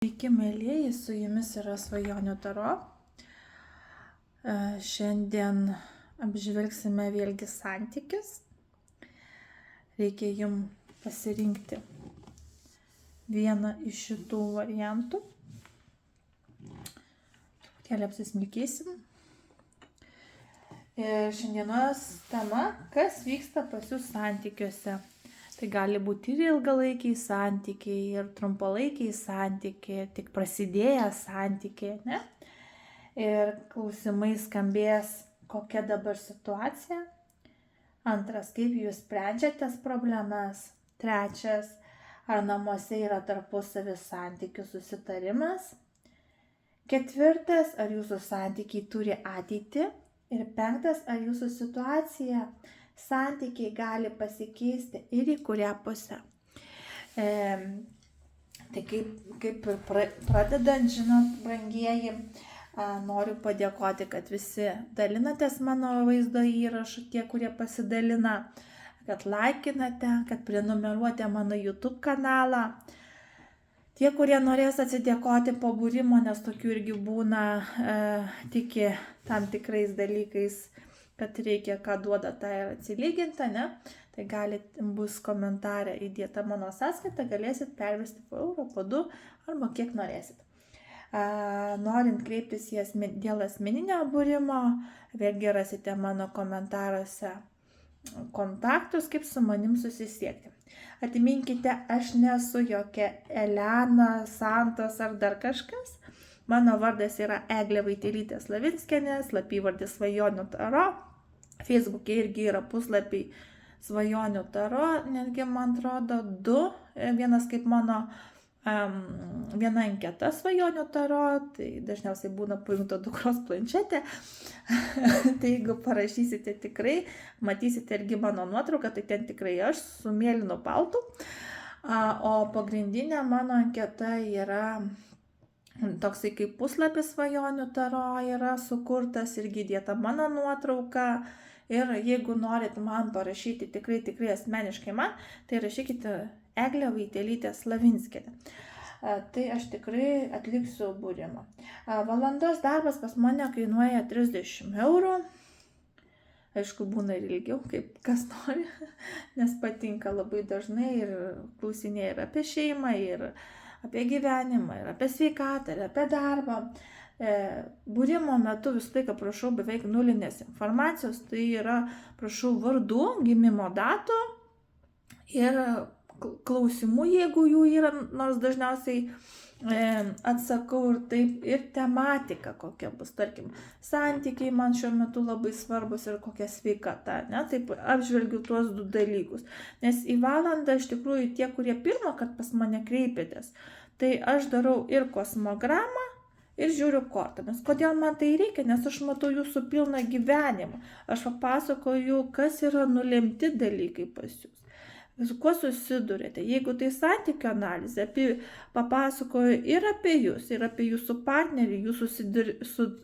Sveiki, mėlyjeji, su jumis yra Svajonių Taro. Šiandien apžvelgsime vėlgi santykius. Reikia jums pasirinkti vieną iš šitų variantų. Truputėlį apsismilkysim. Ir šiandienos tema, kas vyksta pas jūs santykiuose. Tai gali būti ir ilgalaikiai santykiai, ir trumpalaikiai santykiai, tik prasidėję santykiai, ne? Ir klausimai skambės, kokia dabar situacija. Antras, kaip jūs sprendžiatės problemas. Trečias, ar namuose yra tarpusavio santykių susitarimas. Ketvirtas, ar jūsų santykiai turi ateitį. Ir penktas, ar jūsų situacija santykiai gali pasikeisti ir į kurią pusę. Tai kaip ir pradedant, žinot, brangieji, noriu padėkoti, kad visi dalinatės mano vaizdo įrašų, tie, kurie pasidalina, kad laikinate, kad prenumeruojate mano YouTube kanalą. Tie, kurie norės atsidėkoti po būrimo, nes tokių irgi būna, tiki tam tikrais dalykais, kad reikia, ką duoda, tą ir atsilyginta, ne? Tai bus komentarė įdėta mano sąskaitą, galėsit pervesti po eurą, po 2 arba kiek norėsit. Norint kreiptis dėl asmeninio būrimo, vėlgi rasite mano komentaruose kontaktus, kaip su manim susisiekti. Atiminkite, aš nesu jokia Elena, Santos ar dar kažkas. Mano vardas yra Eglė Vaitelytė Slavinskienė, slapyvardis Svajonių Taro. Facebook'e irgi yra puslapiai Svajonių Taro, netgi man atrodo 2, vienas kaip mano viena anketa Svajonių Taro, tai dažniausiai būna pajungta dukros planšetė. Tai jeigu parašysite tikrai, matysite irgi mano nuotrauką, tai ten tikrai aš su mėlynu paltu. O pagrindinė mano anketa yra toksai kaip puslapis Svajonių Taro yra sukurtas, irgi dėta mano nuotrauka. Ir jeigu norit man parašyti tikrai asmeniškai man, tai rašykite Eglė Vaitelytė Slavinskienė. Tai aš tikrai atliksiu būrimą. Valandos darbas pas mane kainuoja 30 eurų. Aišku, būna ir ilgiau, kaip kas nori, nes patinka labai dažnai ir klausinėja ir apie šeimą, ir apie gyvenimą, ir apie sveikatą, ir apie darbą. Būrimo metu visą laiką prašau beveik nulinės informacijos, tai yra prašau vardų, gimimo datų ir klausimų, jeigu jų yra, nors dažniausiai atsakau ir taip, ir tematika kokia bus, tarkim, santykiai man šiuo metu labai svarbus ir kokia sveikata, ne, taip apžvelgiu tuos 2 dalykus, nes į valandą iš tikrųjų tie, kurie pirmą kartą pas mane kreipėtės, tai aš darau ir kosmogramą, ir žiūriu kortomis. Kodėl man tai reikia? Nes aš matau jūsų pilną gyvenimą. Aš papasakoju, kas yra nulemti dalykai pas jūs. Su kuo susidurėte? Jeigu tai santykių analizė, papasakoju ir apie jūs, ir apie jūsų partnerį, jūsų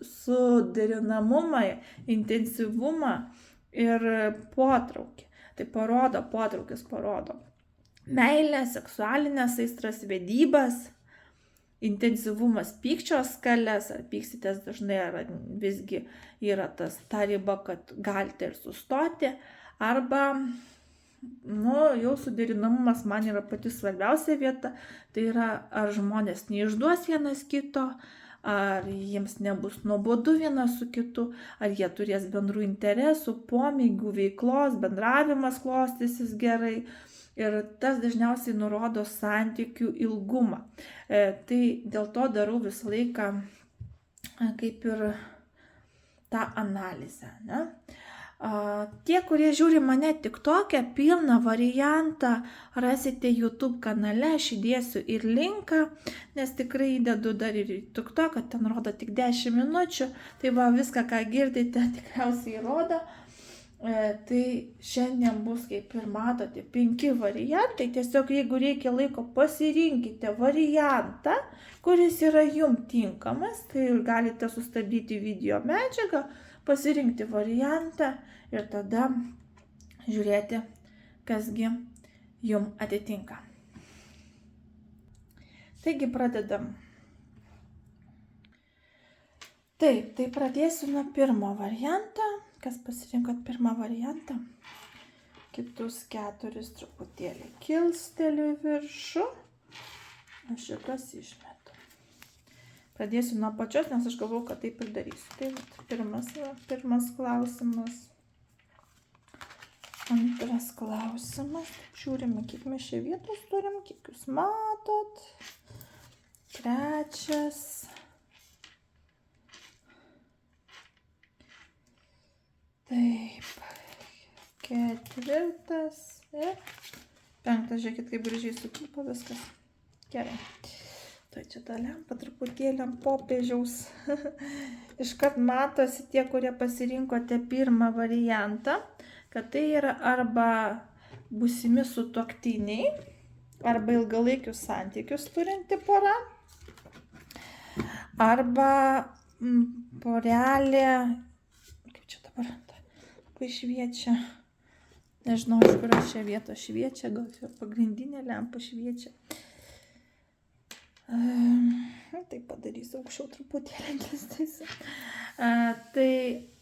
suderinamumą, intensyvumą ir potraukį. Tai parodo, potraukis parodo meilę, seksualinės aistras, vedybas, intensyvumas pykčio skalės, ar pyksitės dažnai, ar visgi yra ta riba, kad galite ir sustoti, arba jau suderinamumas man yra pati svarbiausia vieta, tai yra ar žmonės neišduos vienas kito, ar jiems nebus nuobodu vienas su kitu, ar jie turės bendrų interesų, pomėgių, veiklos, bendravimas klostysis gerai. Ir tas dažniausiai nurodo santykių ilgumą. Tai dėl to darau visą laiką kaip ir tą analizę. Ne? Tie, kurie žiūri mane TikTok'e, pilną variantą rasite YouTube kanale, aš įdėsiu ir linką, nes tikrai įdedu dar ir į TikTok'ą, ten rodo tik 10 minučių, tai va viską, ką girdite, tikriausiai rodo. Tai šiandien bus, kaip ir matote, 5 variantai. Tiesiog jeigu reikia laiko, pasirinkite variantą, kuris yra jums tinkamas. Tai galite sustabdyti video medžiagą, pasirinkti variantą ir tada žiūrėti, kasgi jums atitinka. Taigi pradedam Taip, tai pradėsiu nuo pirmo varianto. Kas pasirinkot pirmą variantą? Kitus 4 truputėlį kilsteliu į viršų. Aš šitas išmetu. Pradėsiu nuo pačios, nes aš galvoju, kad taip ir darysiu. Tai pirmas klausimas. Antras klausimas. Žiūrime, kiek mes čia vietos turim, kiek jūs matot. Trečias. Taip. Ketvirtas. Ir penktas, žiūrėkit, kaip gražiai sukrypo viskas. Gerai. Tai čia ta lempa truputėlį ant popiežiaus. Iškart matosi tie, kurie pasirinkote pirmą variantą, kad tai yra arba būsimi sutuoktiniai, arba ilgalaikius santykius turinti pora, arba porelė, kaip čia dabar labai šviečia, nežinau, iš kurios čia vietos šviečia, gal čia pagrindinė lempa šviečia. Tai padarysiu aukščiau truputėlį keistasi. Tai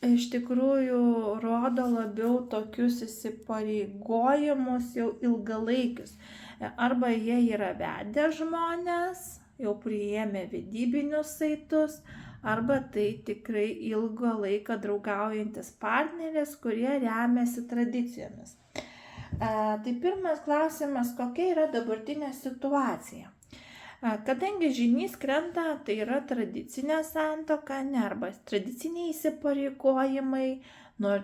iš tikrųjų rodo labiau tokius įsipareigojimus jau ilgalaikius. Arba jie yra vedę žmonės, jau priėmė vedybinius saitus, arba tai tikrai ilgo laiką draugaujantis partneris, kurie remiasi tradicijomis. Tai pirmas klausimas, kokia yra dabartinė situacija? Kadangi žynys krenta, tai yra tradicinė santuoka, arba tradiciniai įsipareigojimai,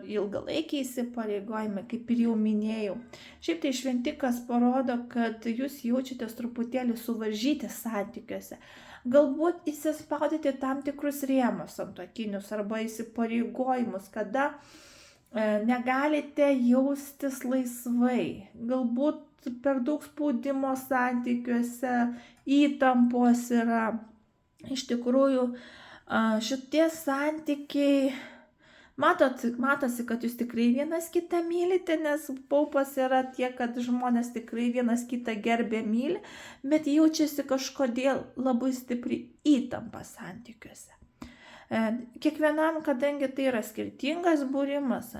ilgalaikiai įsipareigojimai, kaip ir jau minėjau. Šiaip tai šventikas parodo, kad jūs jaučiatės truputėlį suvaržyti santykiuose. Galbūt įsispaudyti tam tikrus rėmus santuokinius arba įsipareigojimus, kada negalite jaustis laisvai. Galbūt per daug spaudimo santykiuose, įtampos yra. Iš tikrųjų, šitie santykiai, matosi, kad jūs tikrai vienas kitą mylite, nes paupas yra tiek, kad žmonės tikrai vienas kitą gerbė myli, bet jaučiasi kažkodėl labai stipri įtampa santykiuose. Kiekvienam, kadangi tai yra skirtingas būrimas,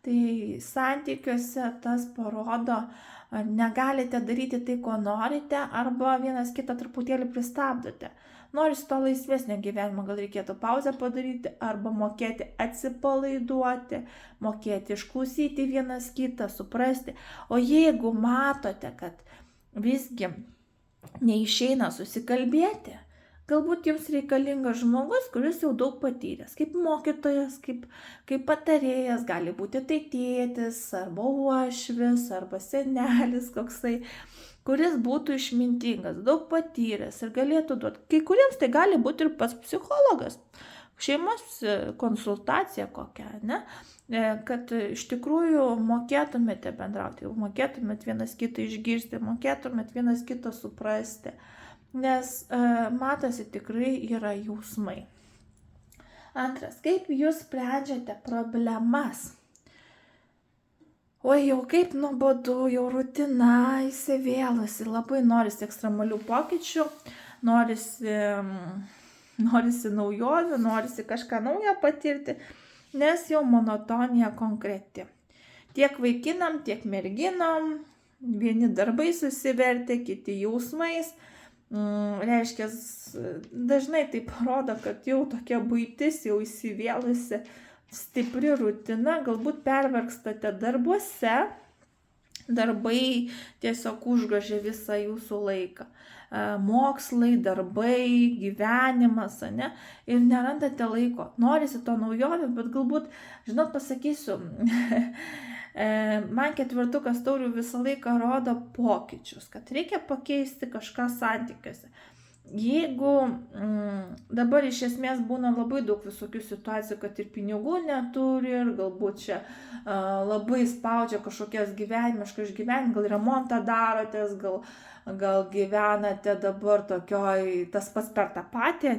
tai santykiuose tas parodo, negalite daryti tai, ko norite, arba vienas kitą truputėlį pristabdote. Norisi to laisvesnio gyvenimo, gal reikėtų pauzę padaryti, arba mokėti atsipalaiduoti, mokėti išklausyti vienas kitą, suprasti. O jeigu matote, kad visgi neišeina susikalbėti, galbūt jums reikalingas žmogus, kuris jau daug patyręs, kaip mokytojas, kaip patarėjas, gali būti tai tėtis, arba uošvis, arba senelis koksai, kuris būtų išmintingas, daug patyręs ir galėtų duoti. Kai kuriems tai gali būti ir pats psichologas, šeimos konsultacija kokia, kad iš tikrųjų mokėtumėte bendrauti, mokėtumėte vienas kitą išgirsti, mokėtumėte vienas kitą suprasti. Nes matosi tikrai yra jausmai. Antras, kaip jūs sprendžiate problemas? Oi, jau kaip nuobodu, jau rutina įsivėlusi, labai norisi ekstremalių pokyčių, norisi naujovių, norisi kažką naują patirti, nes jau monotonija konkreti. Tiek vaikinam, tiek merginom, vieni darbai susivertė, kiti jausmais. Reiškia, dažnai tai parodo, kad jau tokia buitis jau įsivėlusi, stipri rutina, galbūt pervargstate darbuose, darbai tiesiog užgožia visą jūsų laiką. Mokslai, darbai, gyvenimas, ir nerandate laiko. Norisi to naujovių, bet galbūt, pasakysiu, man 4 taurių visą laiką rodo pokyčius, kad reikia pakeisti kažką santykiuose. Jeigu dabar iš esmės būna labai daug visokių situacijų, kad ir pinigų neturi, ir galbūt čia labai spaudžia kažkokias gyvenimiškas išgyvenimas, gal remontą darotės, gal gyvenate dabar tokioj, tas pats per tą patį,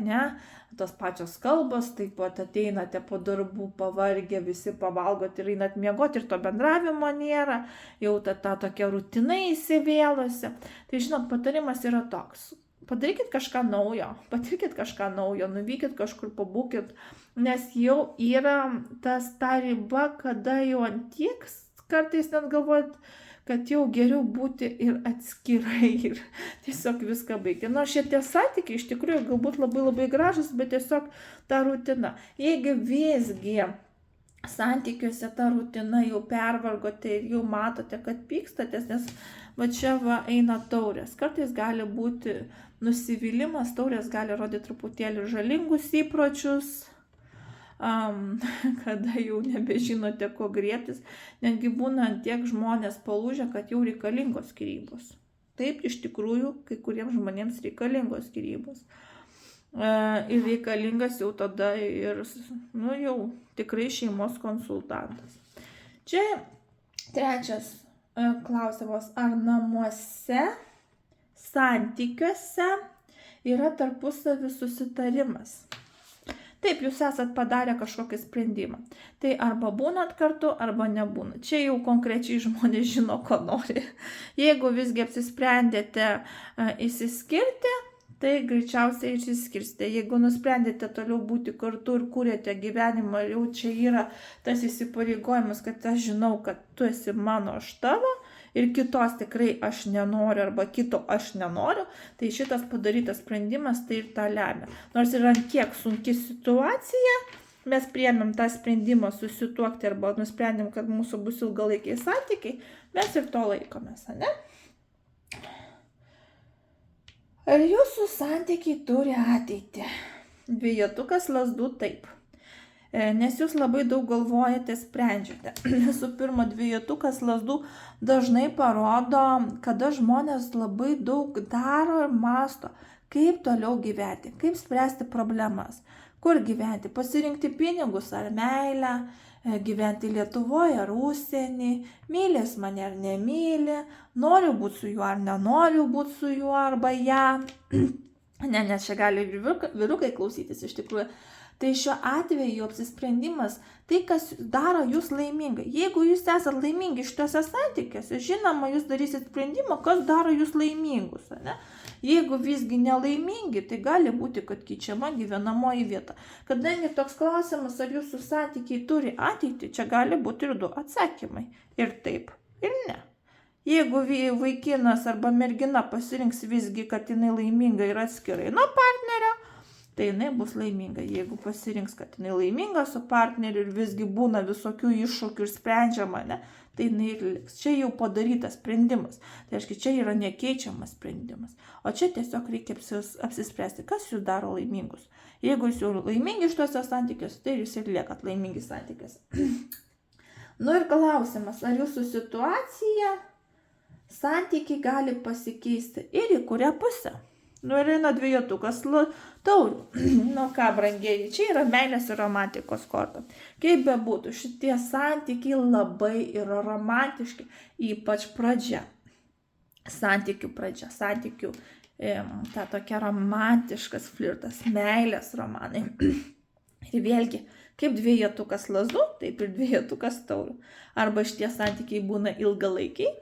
tos pačios kalbos, taip pat ateinate po darbų pavargę, visi pavalgot ir einat miegoti ir to bendravimo nėra, jau ta tokia rutina įsivėlusi. Tai patarimas yra toks. padarykit kažką naujo, patirkit kažką naujo, nuvykit kažkur, pabūkit, nes jau yra ta riba, kada jau antiek kartais net galvojat, kad jau geriau būti ir atskirai ir tiesiog viską baigti. Nors šitie santykiai iš tikrųjų galbūt labai gražus, bet tiesiog ta rutina. Jeigu visgi santykiuose ta rutina jau pervargote ir jau matote, kad pykstatės, nes va čia eina taurės. Kartais gali būti nusivylimas, taurės gali rodyti truputėlį žalingus įpročius, kada jau nebežinote, ko griebtis, netgi būna tiek žmonės palūžę, kad jau reikalingos skyrybos. Taip, iš tikrųjų, kai kuriems žmonėms reikalingos skyrybos. Ir reikalingas jau tada ir, jau tikrai šeimos konsultantas. Čia trečias klausimas, ar namuose, santykiuose yra tarpusavio susitarimas? Taip, jūs esat padarę kažkokį sprendimą. Tai arba būnat kartu, arba nebūnat. Čia jau konkrečiai žmonės žino, ko nori. Jeigu visgi apsisprendėte išsiskirti, tai greičiausiai išsiskirsite. Jeigu nusprendėte toliau būti kartu ir kūrėte gyvenimą, jau čia yra tas įsipareigojimas, kad aš žinau, kad tu esi mano, aš tavo, ir kitos tikrai aš nenoriu arba kito aš nenoriu, tai šitas padarytas sprendimas tai ir tą lemia. Nors yra tiek sunki situacija, mes priėmėm tą sprendimą susituokti arba nusprendėm, kad mūsų bus ilgalaikiai santykiai, mes ir to laikomės, ne? Ar jūsų santykiai turi ateitį? Dvejetukas lazdų taip. Nes jūs labai daug galvojate, sprendžiate. Visų pirma, dvejetukas lazdų dažnai parodo, kada žmonės labai daug daro ir masto, kaip toliau gyventi, kaip spręsti problemas, kur gyventi, pasirinkti pinigus ar meilę, gyventi Lietuvoje ar užsienį, mylis mane ar nemyli, noriu būti su juo ar nenoriu būti su juo arba ją. Nes čia gali ir vyrukai klausytis iš tikrųjų. Tai šiuo atveju apsisprendimas, tai kas daro jūs laimingai. Jeigu jūs esate laimingi šituose santykiuose, žinoma, jūs darysit sprendimą, kas daro jūs laimingus. Ne? Jeigu visgi nelaimingi, tai gali būti, kad keičiama gyvenamoji vieta. Kadangi toks klausimas, ar jūsų santykiai turi ateitį, čia gali būti ir du atsakymai. Ir taip, ir ne. Jeigu vaikinas arba mergina pasirinks visgi, kad jinai laiminga ir atskirai nuo partnerio, tai jinai bus laiminga. Jeigu pasirinks, kad jinai laiminga su partneriu ir visgi būna visokių iššūkių ir sprendžiama, ne, tai jinai ir liks. Čia jau padarytas sprendimas. Tai reiškia, čia yra nekeičiamas sprendimas. O čia tiesiog reikia apsispręsti, kas jūs daro laimingus. Jeigu jūs jau laimingi šituose santykiuose, tai jūs ir liekat laimingi santykiuose. Ir klausimas, ar jūsų situacija, santykiai gali pasikeisti ir į kurią pusę? Ir eina dvejetukas taurių. Ką, brangieji, čia yra meilės ir romantikos korta. Kaip bebūtų, šitie santykiai labai yra romantiški, ypač pradžia. Santykių pradžia, santykių ta tokia romantiškas flirtas, meilės romanai. Ir vėlgi, kaip dvejetukas lazdų, taip ir dvejetukas taurių. Arba šitie santykiai būna ilgalaikiai,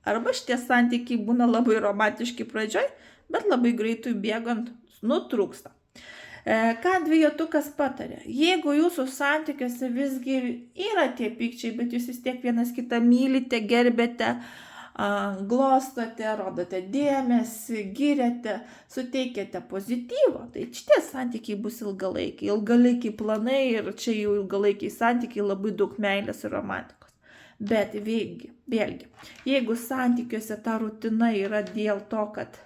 arba šitie santykiai būna labai romantiški pradžioj, bet labai greitai bėgant nutrūksta. Ką dvejetukas patarė? Jeigu jūsų santykiuose visgi yra tie pykčiai, bet jūs vis tiek vienas kitą mylite, gerbėte, glostote, rodote dėmesį, giriate, suteikiate pozityvo, tai šitie santykiai bus ilgalaikiai. Ilgalaikiai planai ir čia jau ilgalaikiai santykiai, labai daug meilės ir romantikos. Bet vėlgi, jeigu santykiuose ta rutina yra dėl to, kad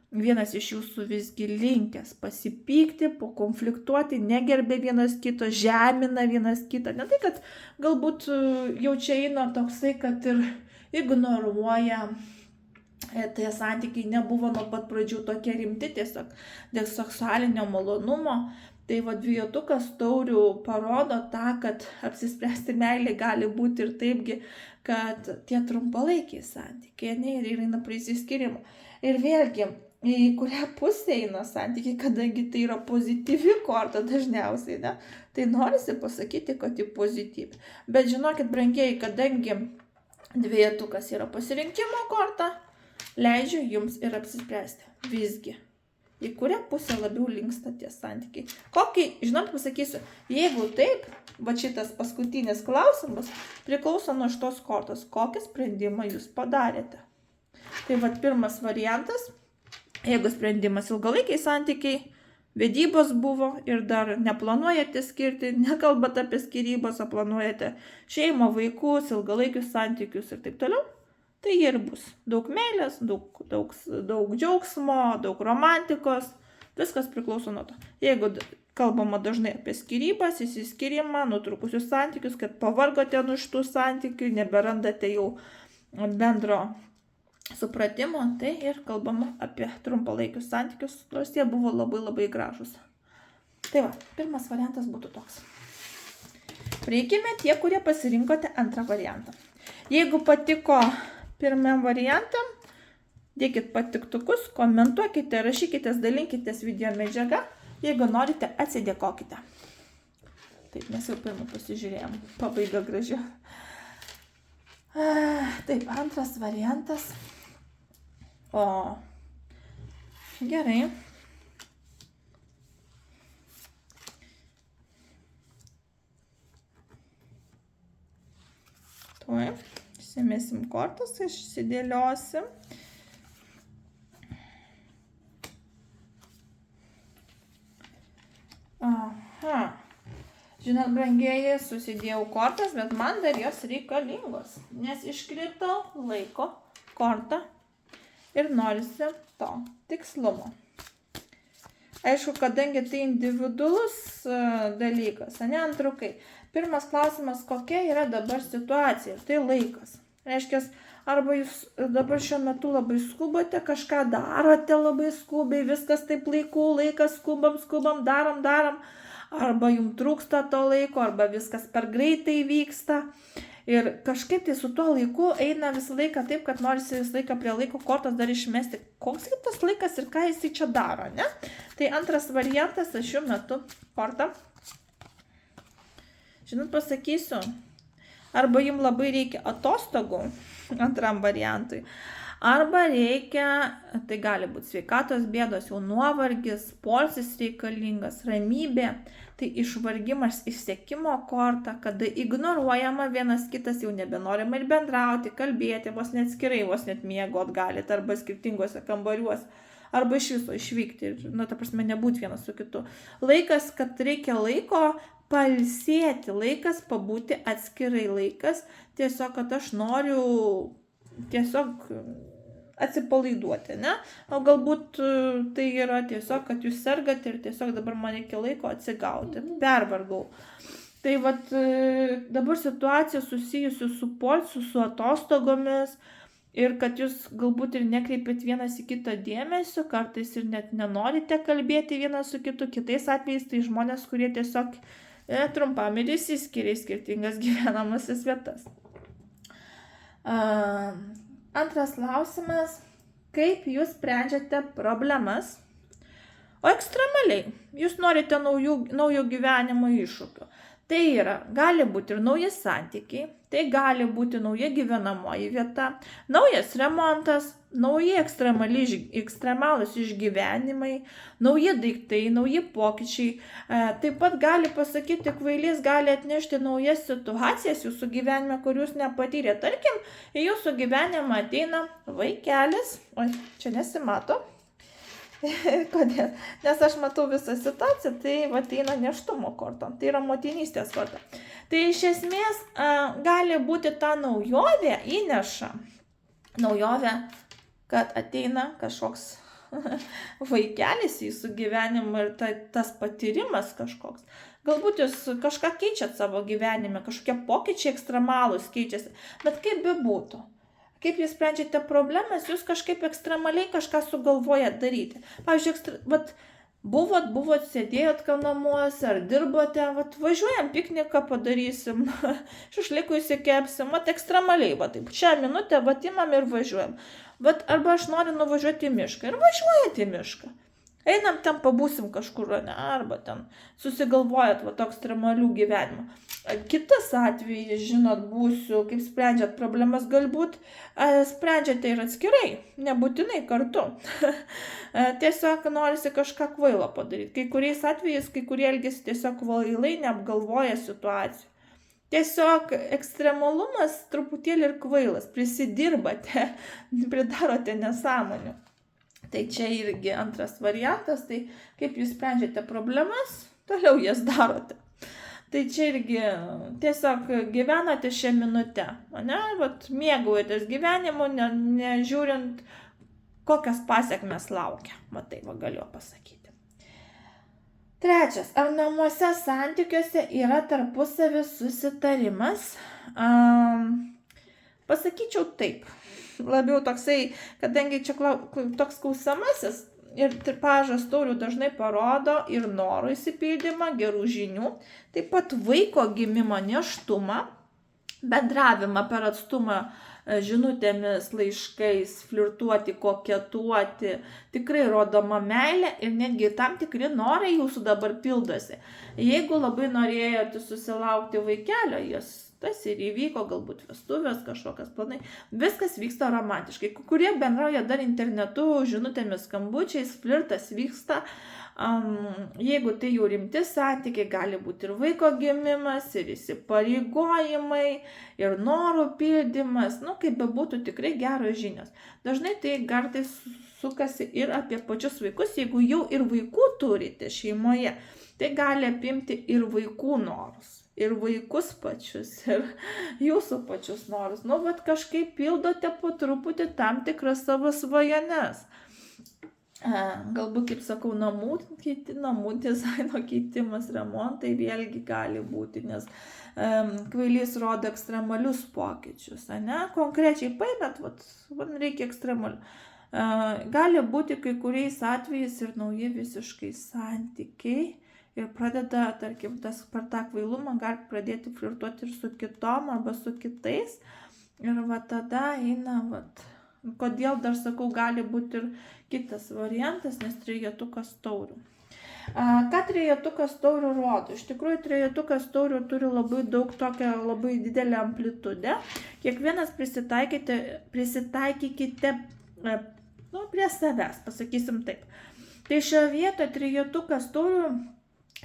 vienas iš jūsų visgi linkęs pasipykti, pakonfliktuoti, negerbė vienas kito, žemina vienas kitą. Ne tai, kad galbūt jau čia eina toksai, kad ir ignoruoja, tie santykiai nebuvo nuo pat pradžių tokie rimti, tiesiog dėl seksualinio malonumo. Tai dvejetukas taurių parodo tą, kad apsispręsti meilė gali būti ir taipgi, kad tie trumpalaikiai santykiai ir eina prie išsiskyrimo. Ir vėlgi, į kurią pusę eina santykiai, kadangi tai yra pozityvi korta dažniausiai, ne? Tai norisi pasakyti, kad tai pozityvi. Bet žinokit, brangieji, kadangi dvejetukas yra pasirinkimo korta, leidžiu jums ir apsispręsti. Visgi, į kurią pusę labiau linksta tie santykiai. Kokį, žinot, pasakysiu, jeigu taip, va šitas paskutinis klausimas priklauso nuo šitos kortos, kokį sprendimą jūs padarėte. Tai va pirmas variantas, jeigu sprendimas ilgalaikiai santykiai, vedybos buvo ir dar neplanuojate skirti, nekalbat apie skyrybas, o planuojate šeimą, vaikus, ilgalaikius santykius ir taip toliau, tai ir bus. Daug meilės, daug džiaugsmo, daug romantikos, viskas priklauso nuo to. Jeigu kalbama dažnai apie skyrybas, įsiskyrimą, nutrūkusius santykius, kad pavargote nuo šitų santykių, neberandate jau bendro supratimo, tai ir kalbama apie trumpalaikius santykius, nors jie buvo labai gražus. Tai va, pirmas variantas būtų toks. Reikime tie, kurie pasirinkote antrą variantą. Jeigu patiko pirmam variantam, dėkit patiktukus, komentuokite, rašykitės, dalinkitės video medžiagą. Jeigu norite, atsidėkokite. Taip, mes jau pirmą pasižiūrėjom. Pabaiga graži. Taip, antras variantas. O, gerai. Tuoj, išsimėsim kortas, išsidėliosim. Aha. Žinot, brangieji, susidėjau kortas, bet man dar jos reikalingos, nes iškrito laiko kortą ir norisi to tikslumo. Aišku, kadangi tai individualus dalykas, ne antrukai. Pirmas klausimas, kokia yra dabar situacija, tai laikas. Reiškia, arba jūs dabar šiuo metu labai skubate, kažką darote labai skubiai, viskas taip laikas, skubam, darom, arba jums trūksta to laiko, arba viskas per greitai vyksta. Ir kažkaip tai su tuo laiku eina visą laiką taip, kad norisi visą laiką prie laiko kortos dar išmesti. Koks tas laikas ir ką jisai čia daro, ne? Tai antras variantas, aš šiuo metu kortą. Žinot, pasakysiu, arba jums labai reikia atostogų, antram variantui, arba reikia, tai gali būti sveikatos bėdos, jau nuovargis, poilsis reikalingas, ramybė, tai išvargimas, išsekimo korta, kada ignoruojama vienas kitas, jau nebenorima ir bendrauti, kalbėti, vos net skirai, vos net miegot galite, arba skirtingose kambariuose, arba iš viso išvykti, ta prasme, nebūti vienas su kitu. Laikas, kad reikia laiko pailsėti, laikas pabūti atskirai, laikas tiesiog, kad aš noriu tiesiog atsipalaiduoti, ne? O galbūt tai yra tiesiog, kad jūs sergate ir tiesiog dabar man reikia laiko atsigauti, pervargau. Tai vat dabar situacija susijusi su poilsiu, su atostogomis ir kad jūs galbūt ir nekreipėt vienas į kitą dėmesio, kartais ir net nenorite kalbėti vienas su kitu, kitais atvejais tai žmonės, kurie tiesiog trumpam ir išsiskiria į skirtingas gyvenamasias vietas. Antras klausimas, kaip jūs sprendžiate problemas, o ekstremaliai, jūs norite naujo gyvenimo iššūkių. Tai yra, gali būti ir nauji santykiai, tai gali būti nauja gyvenamoji vieta, naujas remontas, nauji ekstremalūs išgyvenimai, nauji daiktai, nauji pokyčiai. Taip pat gali pasakyti, kvailys gali atnešti naujas situacijas jūsų gyvenime, kur jūs nepatyrė. Tarkim, į jūsų gyvenimą ateina vaikelis, oi, čia nesimato. Kodėl? Nes aš matau visą situaciją, tai ateina nėštumo korta, tai yra motinystės korta. Tai iš esmės gali būti ta naujovė įneša, naujovė, kad ateina kažkoks vaikelis į jūsų gyvenimą ir tas patyrimas kažkoks. Galbūt jūs kažką keičiat savo gyvenime, kažkokie pokyčiai ekstremalūs keičiasi, bet kaip bebūtų. Kaip jūs sprendžiate problemas, jūs kažkaip ekstremaliai kažką sugalvojat daryti. Pavyzdžiui, buvot, sėdėjot namuose ar dirbote, važiuojam, pikniką padarysim, šašlykų įsikepsim, ekstremaliai, taip, šią minutę, imam ir važiuojam. Arba aš noriu nuvažiuoti į mišką ir važiuojat į mišką. Einam ten pabūsim kažkur, ne, arba ten susigalvojat va toks ekstremalių gyvenimų. Kitas atvejis, žinot, būsiu, kaip sprendžiat problemas, galbūt sprendžiate ir atskirai, nebūtinai kartu. Tiesiog norisi kažką kvailo padaryti. Kai kuriais atvejais, kai kurie elgesi tiesiog kvailai, neapgalvoja situacijų. Tiesiog ekstremalumas truputėlį ir kvailas, prisidirbate, pridarote nesąmonių. Tai čia irgi antras variantas, tai kaip jūs sprendžiate problemas, toliau jas darote. Tai čia irgi tiesiog gyvenate šią minutę, ne, vat mėgaujatės gyvenimu, nežiūrint, kokias pasiekmes laukia. Matai, va galiu pasakyti. Trečias, ar namuose santykiuose yra tarpusavis susitarimas? Pasakyčiau taip. Labiau toksai, kadangi čia toks klausamasis ir tipažas taurių dažnai parodo ir norų įsipildymą, gerų žinių, taip pat vaiko gimimą, nėštumą, bendravimą per atstumą žinutėmis, laiškais, flirtuoti, koketuoti, tikrai rodoma meilė ir netgi tam tikri norai jūsų dabar pildosi. Jeigu labai norėjote susilaukti vaikelio, tas ir įvyko, galbūt vestuvės, kažkokias planai, viskas vyksta romantiškai. Kurie bendrauja dar internetu, žinutėmis, skambučiais, flirtas vyksta. Jeigu tai jau rimti santykiai, gali būti ir vaiko gimimas, ir įsipareigojimai, ir norų pildymas, kaip bebūtų tikrai geros žinios. Dažnai tai kartais sukasi ir apie pačius vaikus, jeigu jau ir vaikų turite šeimoje, tai gali apimti ir vaikų norus, ir vaikus pačius, ir jūsų pačius norus. Bet kažkaip pildote po truputį tam tikras savo svajones. Galbūt, kaip sakau, namų dizaino keitimas, remontai vėlgi gali būti, nes kvailys rodo ekstremalius pokyčius, ne? Konkrečiai paėmėt, reikia ekstremalių. Gali būti kai kuriais atvejais ir nauji visiškai santykiai ir pradeda, tarkim, per tą kvailumą gali pradėti flirtuoti ir su kitom arba su kitais ir tada eina, kodėl dar sakau, gali būti ir kitas variantas, nes trejetukas taurių. Ką trejetukas taurių rodo? Iš tikrųjų, trejetukas taurių turi labai daug tokią labai didelę amplitudę. Kiekvienas prisitaikykite prie savęs, pasakysim taip. Tai šioje vietoje trejetukas taurių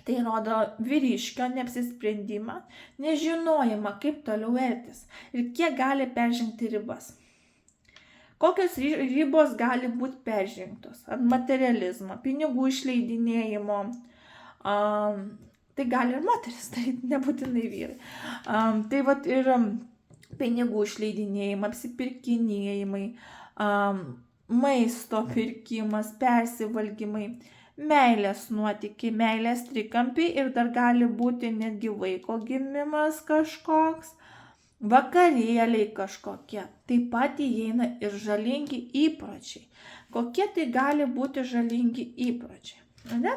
tai rodo vyriškio neapsisprendimą, nežinojimą, kaip toliau elgtis ir kiek gali peržengti ribas. Kokios ribos gali būti peržengtos? Ant materializmo, pinigų išleidinėjimo, tai gali ir moteris daryti, nebūtinai vyrai. Tai ir pinigų išleidinėjimai, apsipirkinėjimai, maisto pirkimas, persivalgymai, meilės nuotykiai, meilės trikampiai ir dar gali būti netgi vaiko gimimas kažkoks, vakarėliai kažkokie. Taip pat įeina ir žalingi įpročiai. Kokie tai gali būti žalingi įpročiai? Ne?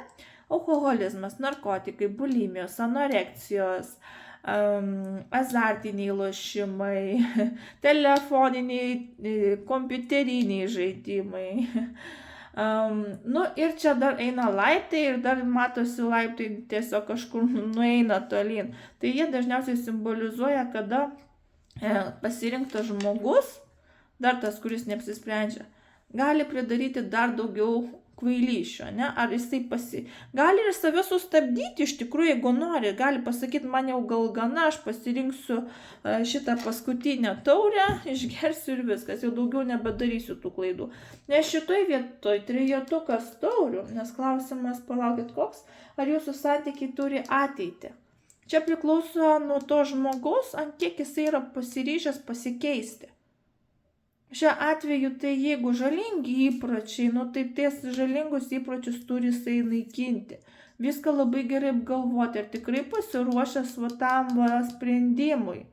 Alkoholizmas, narkotikai, bulimijos, anorekcijos, azartiniai lošimai, telefoniniai, kompiuteriniai žaidimai. Ir čia dar eina laiptai ir dar matosi laiptai tiesiog kažkur nueina tolyn. Tai jie dažniausiai simbolizuoja, kada pasirinktas žmogus, dar tas, kuris neapsisprendžia, gali pridaryti dar daugiau kvailyšio, ne? Ar jisai gali ir save sustabdyti iš tikrųjų, jeigu nori, gali pasakyti, man jau gal gana, aš pasirinksiu šitą paskutinę taurę, išgersiu ir viskas, jau daugiau nebedarysiu tų klaidų. Nes šitoj vietoj trejetukas taurių, nes klausimas, palaukit koks, ar jūsų santykiai turi ateitį. Čia priklauso nuo to žmogaus, ant kiek jisai yra pasiryžęs pasikeisti. Šiuo atveju tai jeigu žalingi įpročiai, tai ties žalingus įpročius turi jisai naikinti. Viską labai gerai apgalvoti ir tikrai pasiruošęs tam sprendimui.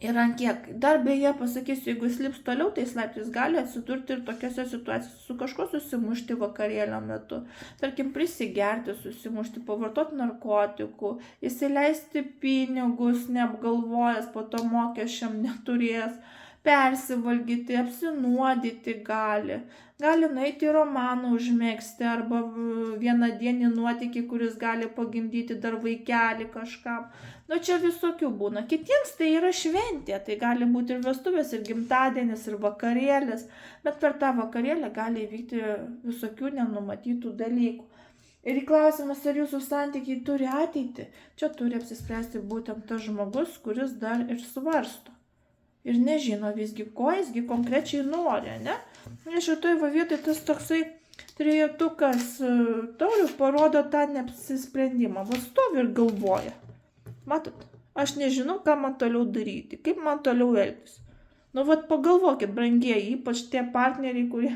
Ir ant kiek. Dar beje pasakysiu, jeigu jis lips toliau, tais laiptais gali atsidurti ir tokiose situacijose su kažko susimušti vakarėlio metu. Tarkim, prisigerti, susimušti, pavartoti narkotikų, įsileisti pinigus, neapgalvojęs, po to mokesčiam neturės. persivalgyti, apsinuodyti gali nueiti romaną užmegzti arba vienadienį nuotykį, kuris gali pagimdyti dar vaikelį kažkam. Nu, čia visokių būna. Kitiems tai yra šventė, tai gali būti ir vestuvės, ir gimtadienis, ir vakarėlis, bet per tą vakarėlę gali įvykti visokių nenumatytų dalykų. Ir į klausimas, ar jūsų santykiai turi ateitį, čia turi apsispręsti būtent tas žmogus, kuris dar ir svarsto. Ir nežino visgi, ko jisgi konkrečiai nori, ne? Ir šitoj vietoj tas toksai trejetukas taurių parodo tą neapsisprendimą. Va stovi ir galvoja. Matot, aš nežinau, ką man toliau daryti, kaip man toliau elgtis. Nu, vat pagalvokit, brangieji, ypač tie partneriai, kurie,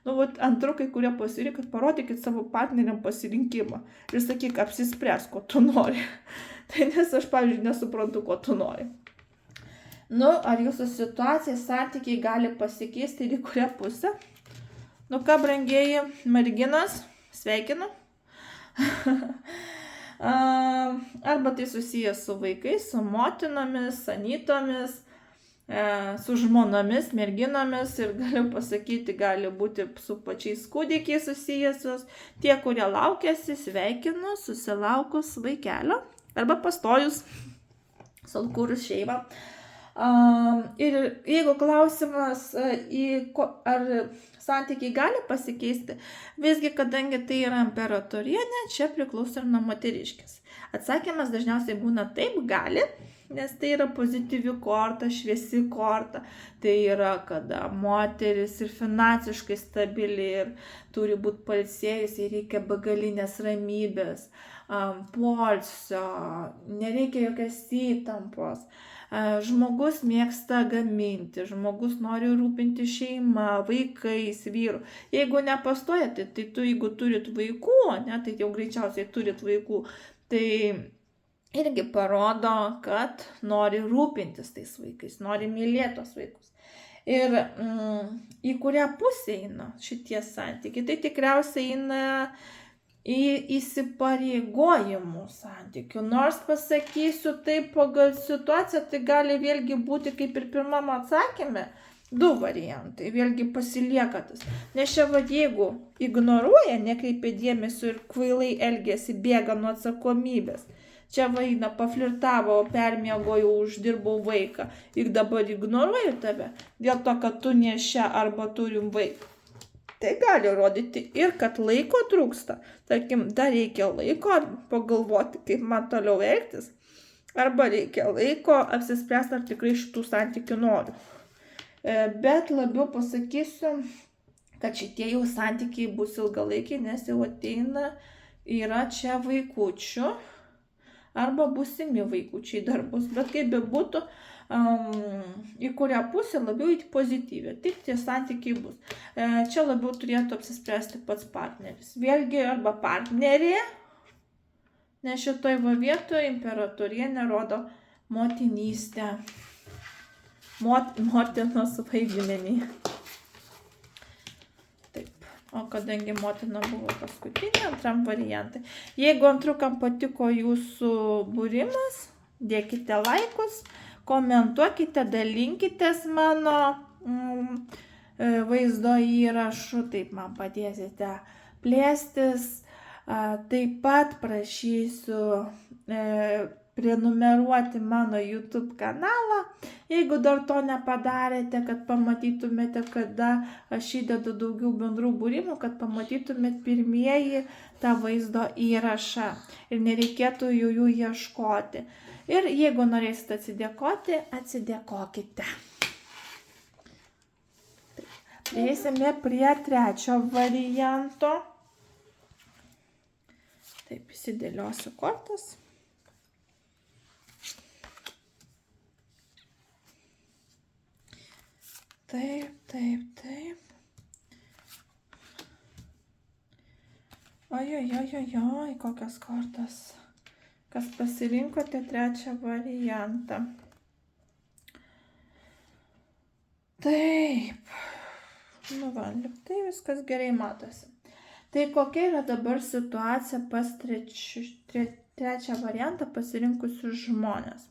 nu, vat antrukai, kurie pasirinkit, parodykit savo partneriam pasirinkimą. Ir sakyk, apsispręs, ko tu nori. Tai nes aš, pavyzdžiui, nesuprantu, ko tu nori. Nu, ar jūsų situacija, santykiai gali pasikeisti ir į kurią pusę? Nu ką, brangieji merginos, sveikinu. Arba tai susijęs su vaikais, su motinomis, anytomis, su žmonomis, merginomis ir galiu pasakyti, gali būti su pačiais kūdikiais susijęs. Tie, kurie laukiasi, sveikinu, susilaukus vaikelio arba pastojus, sukūrus šeimą. Ir jeigu klausimas, ar santykiai gali pasikeisti, visgi, kadangi tai yra imperatorienė, čia priklauso ir nuo moteriškės. Atsakymas dažniausiai būna taip, gali, nes tai yra pozityvi korta, šviesi korta. Tai yra, kada moteris ir finansiškai stabili ir turi būti pailsėjusi, reikia begalinės ramybės, poilsio, nereikia jokios įtampos. Žmogus mėgsta gaminti, žmogus nori rūpinti šeima, vaikais, vyru. Jeigu nepastojate, tai tu, jeigu turit vaikų, ne, tai jau greičiausiai turit vaikų, tai irgi parodo, kad nori rūpintis tais vaikais, nori mylėti tos vaikus. Ir į kurią pusę eina šitie santykiai, tai tikriausiai eina į įsipareigojimų santykių. Nors pasakysiu taip pagal situaciją, tai gali vėlgi būti kaip ir pirmam atsakymė, du variantai, vėlgi pasilieka tas. Nes čia vad, jeigu ignoruoja, nekreipia dėmesio ir kvailai elgiasi, bėga nuo atsakomybės. Čia vaina paflirtavo, permiegojo, uždirbau vaiką ir dabar ignoruoju tave dėl to, kad tu nešia arba turim vaiką. Tai gali rodyti ir, kad laiko trūksta. Tarkim, dar reikia laiko pagalvoti, kaip man toliau elgtis. Arba reikia laiko apsispręsti, ar tikrai šitų santykių noriu. Bet labiau pasakysiu, kad šitie jau santykiai bus ilgalaikiai, nes jau ateina, yra čia vaikučių. Arba būsimi vaikučiai dar bus. Bet kaip bebūtų, į kurią pusę labiau į pozityvę. Tik tie santykiai bus. Čia labiau turėtų apsispręsti pats partneris. Vėlgi arba partnerė, nes šitoj vietoje imperatorienė rodo motinystę. Motinos vaidmenį. Taip. O kadangi motina buvo paskutinė, antram variantai. Jeigu antrukam patiko jūsų būrimas, dėkite laikus, komentuokite, dalinkitės mano vaizdo įrašu, taip man padėsite plėstis. Taip pat prašysiu prenumeruoti mano YouTube kanalą, jeigu dar to nepadarėte, kad pamatytumėte, kada aš įdedu daugiau bendrų būrimų, kad pamatytumėte pirmieji tą vaizdo įrašą ir nereikėtų jų ieškoti. Ir jeigu norėsite atsidėkoti, atsidėkokite. Prieisime prie trečio varianto. Taip, įsidėliosiu kortas. Taip. Ojojojojoj, kokias kortas. Kas pasirinkote trečią variantą. Taip. Nu va, tai viskas gerai matosi. Tai kokia yra dabar situacija pas trečią variantą pasirinkusius žmonės.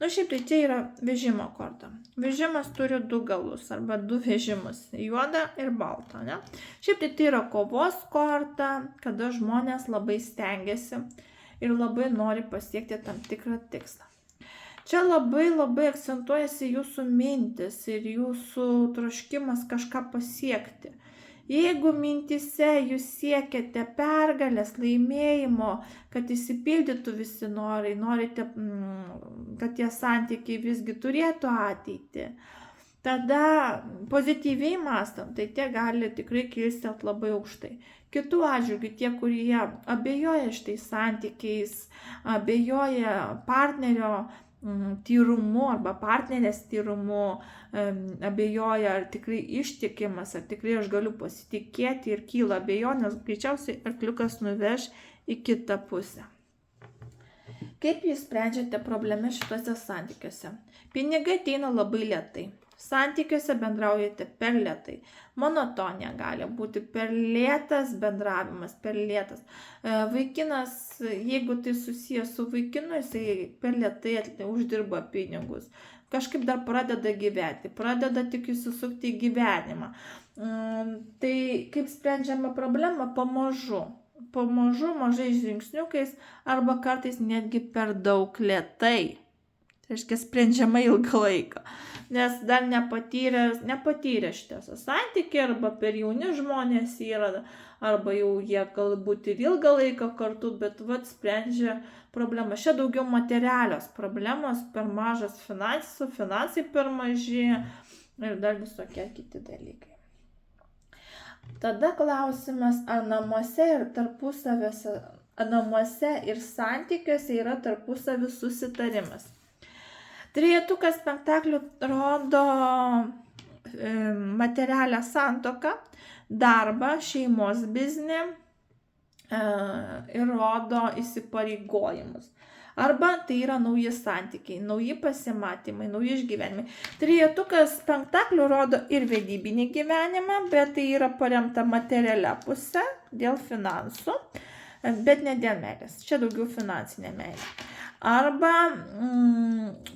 Šiaip tai čia yra vežimo korta. Vežimas turi du galus arba du vežimus, juodą ir baltą, ne? Šiaip tai yra kovos korta, kada žmonės labai stengiasi ir labai nori pasiekti tam tikrą tikslą. Čia labai akcentuojasi jūsų mintis ir jūsų troškimas kažką pasiekti. Jeigu mintise jūs siekiate pergalės, laimėjimo, kad išsipildytų visi norai, norite, kad tie santykiai visgi turėtų ateitį, tada pozityviai mąstant, tai tie gali tikrai kilstelt labai aukštai. Kitų atžvilgių, tie, kurie abejoja šitais santykiais, abejoja partnerio tyrumu arba partnerės tyrumu, abejoja, ar tikrai ištikimas, ar tikrai aš galiu pasitikėti ir kyla abejonės, greičiausiai arkliukas nuveš į kitą pusę. Kaip jūs sprendžiate problemą šituose santykiuose? Pinigai ateina labai lėtai. Santykiuose bendraujate per lėtai. Monotonija gali būti per lėtas bendravimas, per lėtas. Vaikinas, jeigu tai susijęs su vaikinu, jisai per lėtai uždirba pinigus. Kažkaip dar pradeda gyventi, pradeda tik įsisukti į gyvenimą. Tai kaip sprendžiama problema? Pamažu, mažais žingsniukais arba kartais netgi per daug lėtai. Tai reiškia sprendžiama ilgą laiką. Nes dar nepatyrė šitose santykiai, arba per jauni žmonės yra, arba jau jie galbūt ir ilgą laiką kartu, bet sprendžia problemą. Šia daugiau materialios problemos, per mažas finansai per maži ir dar visokie kiti dalykai. Tada klausimas, ar namuose ir santykiuose yra tarpusavio susitarimas. Trejetukas pentaklių rodo materialią santuoką, darbą, šeimos biznį ir rodo įsipareigojimus. Arba tai yra nauji santykiai, nauji pasimatymai, nauji išgyvenimai. Trejetukas pentaklių rodo ir vedybinį gyvenimą, bet tai yra paremta materialia pusė dėl finansų, bet ne dėl meilės. Čia daugiau finansinė meilė. Arba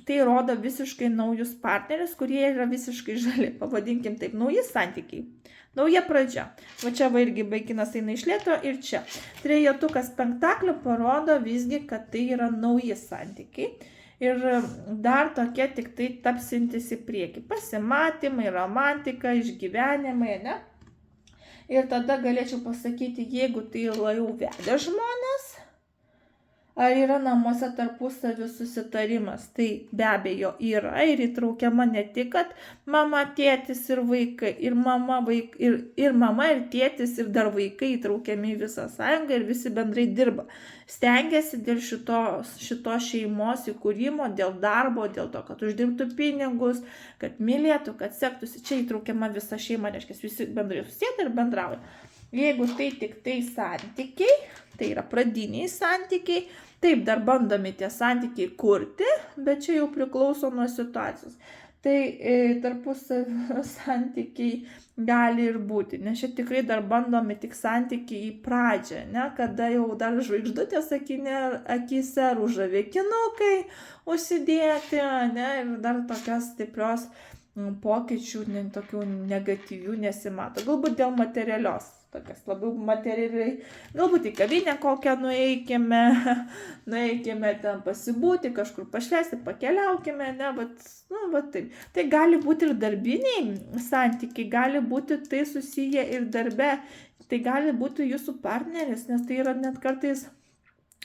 tai rodo visiškai naujus partnerius, kurie yra visiškai žali, pavadinkim taip, nauji santykiai, nauja pradžia. Va čia irgi vaikinas eina iš lėto ir čia. Trejetukas pentaklių parodo visgi, kad tai yra nauji santykiai ir dar tokie tik tai tapsintis į priekį. Pasimatymai, romantika, išgyvenimai, ne? Ir tada galėčiau pasakyti, jeigu tai jau vedė žmonės, ar yra namuose tarpusavio susitarimas, tai be abejo yra ir įtraukiama ne tik, kad mama, tėtis ir vaikai, ir mama ir tėtis ir dar vaikai įtraukiami į visą sąjungą ir visi bendrai dirba. Stengiasi dėl šito šeimos įkūrimo, dėl darbo, dėl to, kad uždirbtų pinigus, kad mylėtų, kad sektųsi. Čia įtraukiama visa šeima, reiškia, visi bendrai susėda ir bendrauja. Jeigu tai tik tai santykiai, tai yra pradiniai santykiai, taip, dar bandomi tie santykiai kurti, bet čia jau priklauso nuo situacijos. Tai tarpusavio santykiai gali ir būti, nes čia tikrai dar bandomi tik santykiai į pradžią, ne, kada jau dar žvaigždutės akyse, ružavėkinukai užsidėti, ne, ir dar tokios stiprios pokyčių, tokių negatyvių nesimato. Galbūt dėl materialios. Tokias labiau materialiai, galbūt į kavinę kokią nueikime ten pasibūti, kažkur pašvęsti, pakeliaukime, ne, bet taip. Tai gali būti ir darbiniai santykiai, gali būti tai susiję ir darbe, tai gali būti jūsų partneris, nes tai yra net kartais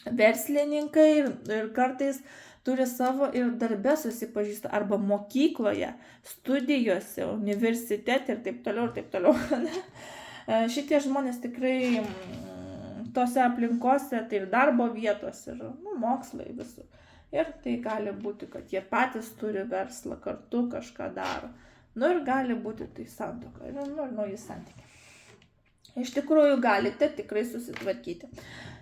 verslininkai ir kartais turi savo ir darbe susipažįsta, arba mokykloje, studijose, universitete ir taip toliau, ne. Šitie žmonės tikrai tose aplinkose, tai ir darbo vietos, ir mokslai visur. Ir tai gali būti, kad jie patys turi verslą, kartu kažką daro. Ir gali būti tai santuoka, ir nauji santykiai. Iš tikrųjų galite tikrai susitvarkyti.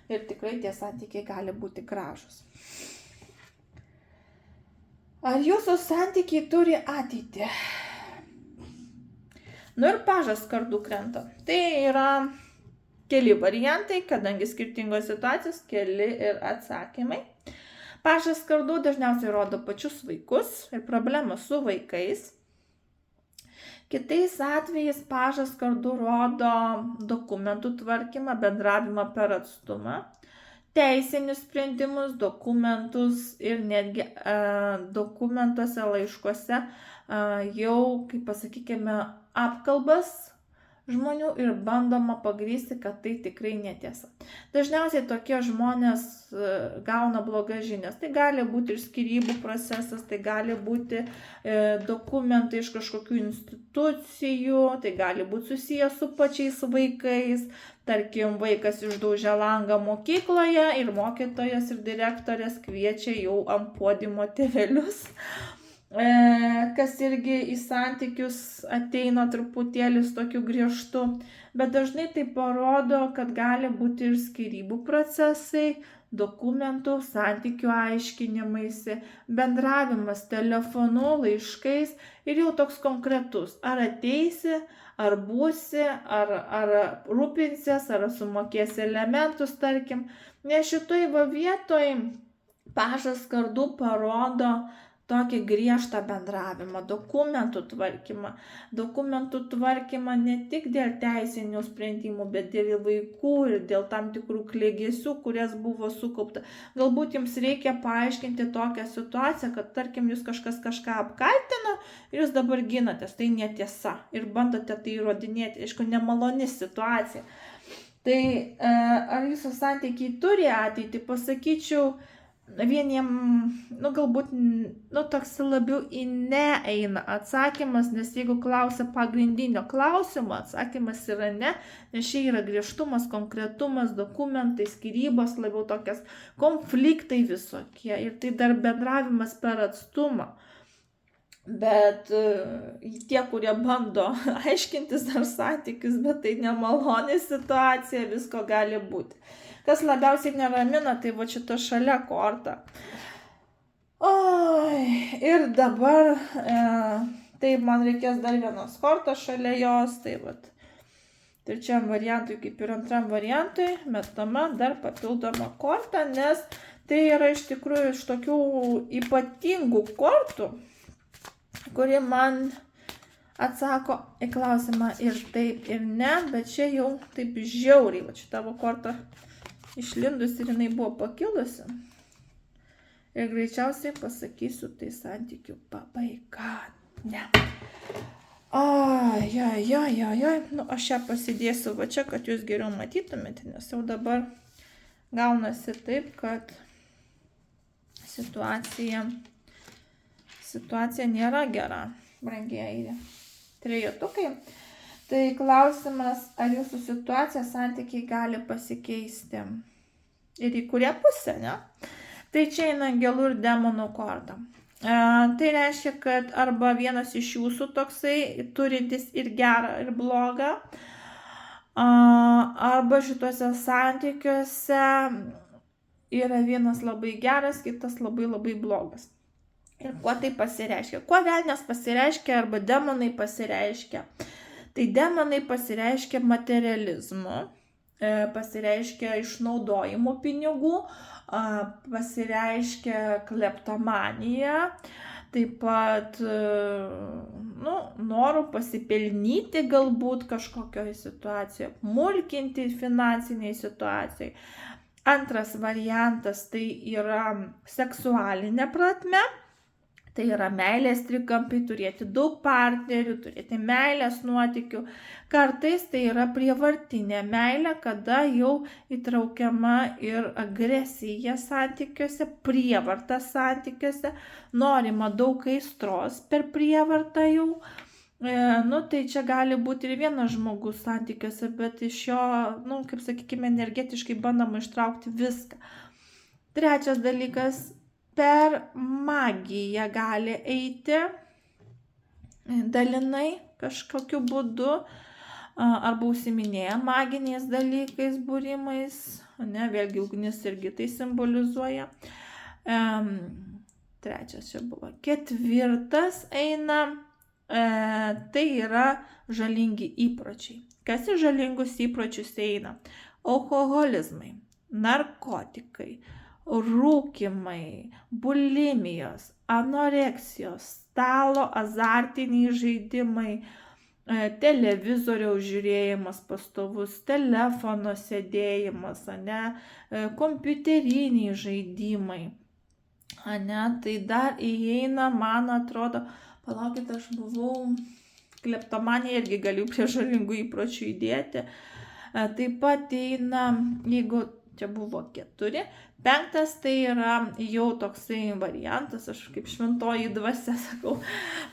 Ir tikrai tie santykiai gali būti gražus. Ar jūsų santykiai turi ateitį? Ir pažas kardų krenta. Tai yra keli variantai, kadangi skirtingos situacijos, keli ir atsakymai. Pažas kardų dažniausiai rodo pačius vaikus ir problemą su vaikais. Kitais atvejais pažas kardų rodo dokumentų tvarkymą, bendravimą per atstumą, teisinius sprendimus, dokumentus ir netgi dokumentuose, laiškuose jau, kaip pasakykime, apkalbas žmonių ir bandoma pagrįsti, kad tai tikrai netiesa. Dažniausiai tokie žmonės gauna blogas žinias. Tai gali būti ir skyrybų procesas, tai gali būti dokumentai iš kažkokių institucijų, tai gali būti susijęs su pačiais vaikais. Tarkim, vaikas išdaužė langą mokykloje ir mokytojas ir direktorės kviečia jau ant podiumo tėvelius. Kas irgi į santykius ateina truputėlį su tokiu griežtu, bet dažnai tai parodo, kad gali būti ir skyrybų procesai, dokumentų, santykių aiškinimaisi, bendravimas telefonu, laiškais ir jau toks konkretus, ar ateisi, ar būsi, ar rūpinsies, ar sumokėsi elementus, tarkim. Nes šitoj vietoj pažas kardų parodo tokį griežtą bendravimą, dokumentų tvarkymą ne tik dėl teisinių sprendimų, bet dėl vaikų ir dėl tam tikrų klėgesių, kurias buvo sukaupta. Galbūt jums reikia paaiškinti tokią situaciją, kad tarkim jūs kažką apkaltino ir jūs dabar ginatės, tai netiesa ir bandote tai įrodinėti, aišku, nemaloni situacija. Tai ar jūsų santykiai turi ateitį, pasakyčiau, vieniem, galbūt, toks labiau į neeina atsakymas, nes jeigu klausia pagrindinio klausimo, atsakymas yra ne, nes čia yra griežtumas, konkretumas, dokumentai, skyrybos, labiau tokias konfliktai visokie ir tai dar bendravimas per atstumą. Bet tie, kurie bando aiškintis dar santykius, bet tai nemaloni situacija, visko gali būti. Kas labiausiai neramina, tai va šita šalia korta. Ir dabar, tai man reikės dar vienos kortos šalia jos, tai va, trečiam variantui, kaip ir antram variantui, metama dar papildoma korta, nes tai yra iš tikrųjų iš tokių ypatingų kortų, kuri man atsako į klausimą ir taip, ir ne, bet čia jau taip žiauriai, va šitą kortą išlindus ir jinai buvo pakilusi. Ir greičiausiai pasakysiu, tai santykių pabaiga. Ne. Aš ją pasidėsiu va čia, kad jūs geriau matytumėte, nes jau dabar gaunasi taip, kad situacija nėra gera, brangieji trejetukai. Tai klausimas, ar jūsų situacija, santykiai gali pasikeisti ir į kurią pusę, ne? Tai čia eina angelų ir demonų korta. Tai reiškia, kad arba vienas iš jūsų toksai turintis ir gerą, ir blogą, arba šituose santykiuose yra vienas labai geras, kitas labai blogas. Ir kuo tai pasireiškia? Kuo velnias pasireiškia arba demonai pasireiškia? Tai demonai pasireiškia materializmu, pasireiškia išnaudojimu pinigų, pasireiškia kleptomanija, taip pat noru pasipelnyti galbūt kažkokioje situacijoje, mulkinti finansiniai situacijai. Antras variantas tai yra seksualinė prasme. Tai yra meilės trikampiai, turėti daug partnerių, turėti meilės nuotykių. Kartais tai yra prievartinė meilė, kada jau įtraukiama ir agresija santykiuose, prievarta santykiuose, norima daug aistros per prievartą jau. Tai čia gali būti ir vienas žmogus santykiuose, bet iš jo, kaip sakykime, energetiškai bandoma ištraukti viską. Trečias dalykas. Per magiją gali eiti dalinai kažkokiu būdu, arba užsiminėja maginiais dalykais, būrimais, vėlgi ugnis irgi tai simbolizuoja. Trečias čia buvo. Ketvirtas eina, tai yra žalingi įpročiai. Kas į žalingus įpročius eina? Alkoholizmai, narkotikai, rūkymai, bulimijos, anoreksijos, stalo azartiniai žaidimai, televizoriaus žiūrėjimas pastovus, telefono sėdėjimas, kompiuteriniai žaidimai. Tai dar įeina, man atrodo, palaukit, aš buvau kleptomanija, irgi galiu prie žalingų įpročių įdėti. Taip pat eina, jeigu čia buvo 4, 5 tai yra jau toksai variantas, aš kaip šventoji dvasia sakau,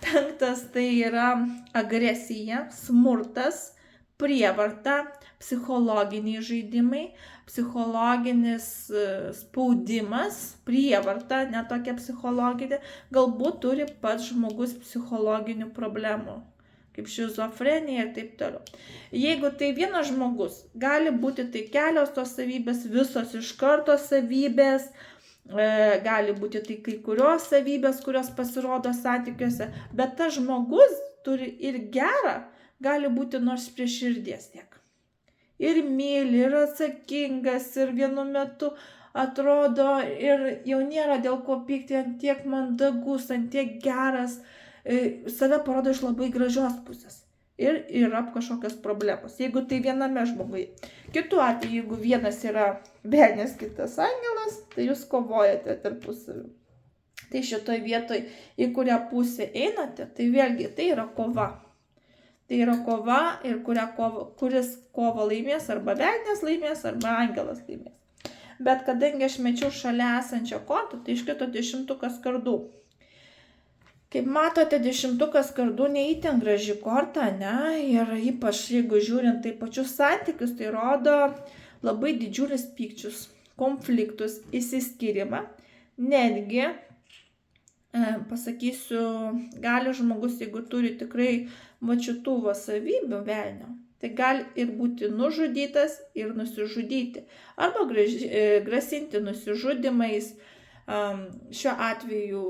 5 tai yra agresija, smurtas, prievarta, psichologiniai žaidimai, psichologinis spaudimas, prievarta, ne tokia psichologinė, galbūt turi pats žmogus psichologinių problemų, kaip šizofrenija ir taip toliau. Jeigu tai vienas žmogus, gali būti tai kelios tos savybės, visos iš karto savybės, gali būti tai kai kurios savybės, kurios pasirodo santykiuose, bet tas žmogus turi ir gerą, gali būti nors prie širdies tiek. Ir myli, ir atsakingas, ir vienu metu atrodo, ir jau nėra dėl ko pykti, ant tiek mandagus, ant tiek geras, save parodo iš labai gražios pusės. Ir yra kažkokios problemos, jeigu tai viename žmoguje. Kitu atveju, jeigu vienas yra velnias, kitas angelas, tai jūs kovojate tarpusavy. Tai šitoj vietoj, į kurią pusę einate, tai vėlgi tai yra kova. Tai yra kova ir kuris kovą laimės, arba velnias laimės, arba angelas laimės. Bet kadangi aš mečiau šalia esančią kortą, tai iškrito 10 kardų. Kaip matote, 10 kardų neįtin graži korta, ir ypač jeigu žiūrint tai pačius santykius, tai rodo labai didžiulis pykčius, konfliktus, įsiskyrimą. Netgi, pasakysiu, gali žmogus, jeigu turi tikrai šitų savybių velnio, tai gali ir būti nužudytas ir nusižudyti, arba grasinti nusižudimais. Šiuo atveju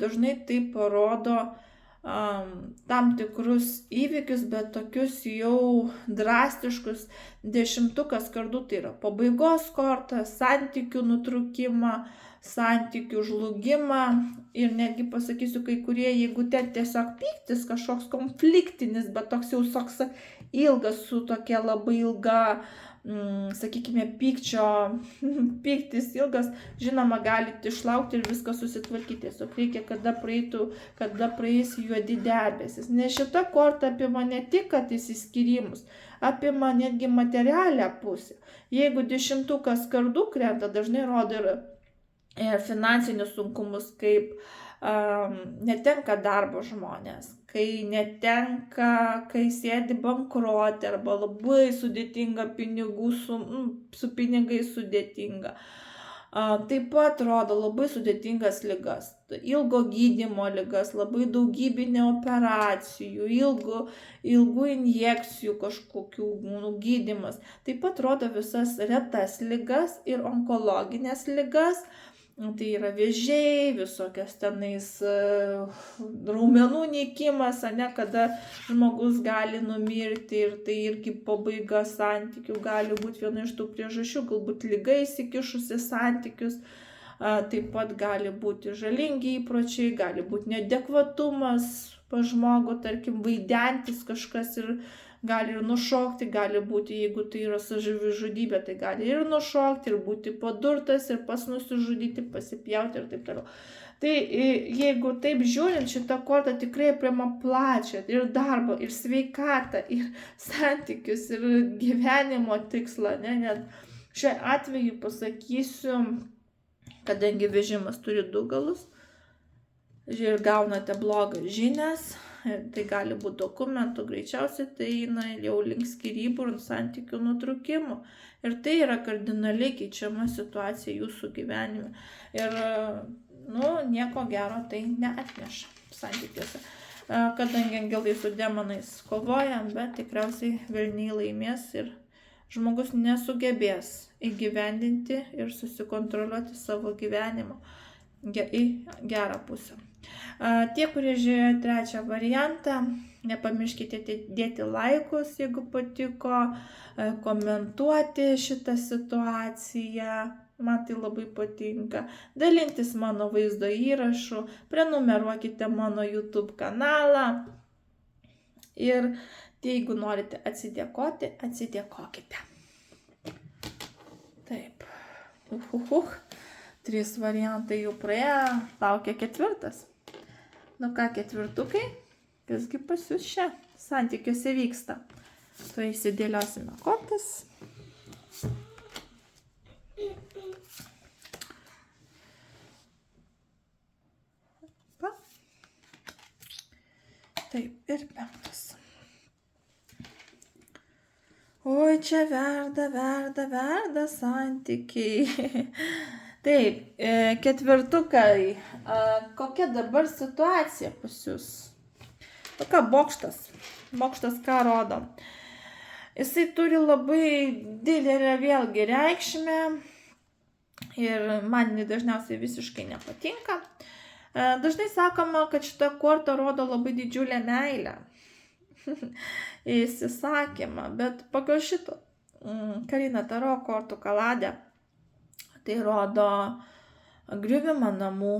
dažnai tai parodo tam tikrus įvykius, bet tokius jau drastiškus. 10 kardų tai yra pabaigos korta, santykių nutrūkimą, santykių žlugimą ir netgi pasakysiu, kai kurie, jeigu ten tiesiog pyktis, kažkoks konfliktinis, bet toks jau toks ilgas, su tokia labai ilga, sakykime, pyktis ilgas, žinoma, galite išlaukti ir viską susitvarkyti. Tiesiog reikia, kada praeis juodi debesis. Nes šita korta apima ne tik kad įsiskyrimus, apima netgi materialią pusę. Jeigu 10 kardų krenta, dažnai rodo ir finansinius sunkumus, kaip netenka darbo žmonės, kai sėdi bankrote arba labai sudėtinga pinigų, su pinigais sudėtinga. Taip pat rodo labai sudėtingas ligas, ilgo gydymo ligas, labai daugybinė operacijų, ilgų injekcijų kažkokių gydymas. Taip pat rodo visas retas ligas ir onkologinės ligas. Tai yra vėžiai, visokias tenais raumenų nykimas, kada žmogus gali numirti ir tai irgi pabaiga santykių gali būti viena iš tų priežasčių, galbūt liga įsikišusi santykius, taip pat gali būti žalingi įpročiai, gali būti neadekvatumas pas žmogų, tarkim, vaidentis kažkas ir gali ir nušokti, gali būti, jeigu tai yra savižudybė, tai gali ir nušokti, ir būti padurtas, ir pas nusižudyti, pasipjauti ir taip toliau. Tai jeigu taip žiūrint, šitą kortą tikrai aprima plačią ir darbą, ir sveikatą, ir santykius, ir gyvenimo tikslą. Net šiuo atveju pasakysiu, kadangi vežimas turi 2 galus, ir gaunate blogas žinias, tai gali būti dokumentų, greičiausiai tai eina jau link skyrybų ir santykių nutrūkimų. Ir tai yra kardinaliai keičiama situacija jūsų gyvenime. Ir, nieko gero tai neatneša santykiuose. Kadangi angelai su demonais kovoja, bet tikriausiai velniai laimės ir žmogus nesugebės įgyvendinti ir susikontroliuoti savo gyvenimo į gerą pusę. Tie, kurie žiūrėjo trečią variantą, nepamirškite dėti laikus, jeigu patiko, komentuoti šitą situaciją, man tai labai patinka, dalintis mano vaizdo įrašu, prenumeruokite mano YouTube kanalą ir jeigu norite atsidėkoti, atsidėkokite. Taip. 3 variantai jau praėjo, laukia 4. Nu ką, 4-ukai, kasgi pas jūs čia santykiuose vyksta. Tai įsidėliosime kortas. Va. Taip, ir 5. Oi, čia verda santykiai. Taip, 4-ukai, kokia dabar situacija pas jūs? Kokia bokštas? Bokštas ką rodo? Jisai turi labai didelę vėlgi reikšmę ir man dažniausiai visiškai nepatinka. Dažnai sakoma, kad šita korta rodo labai didžiulę meilę. Įsisakymą, bet pagal šito Karina Taro kortų kaladę tai rodo griuvimą namų,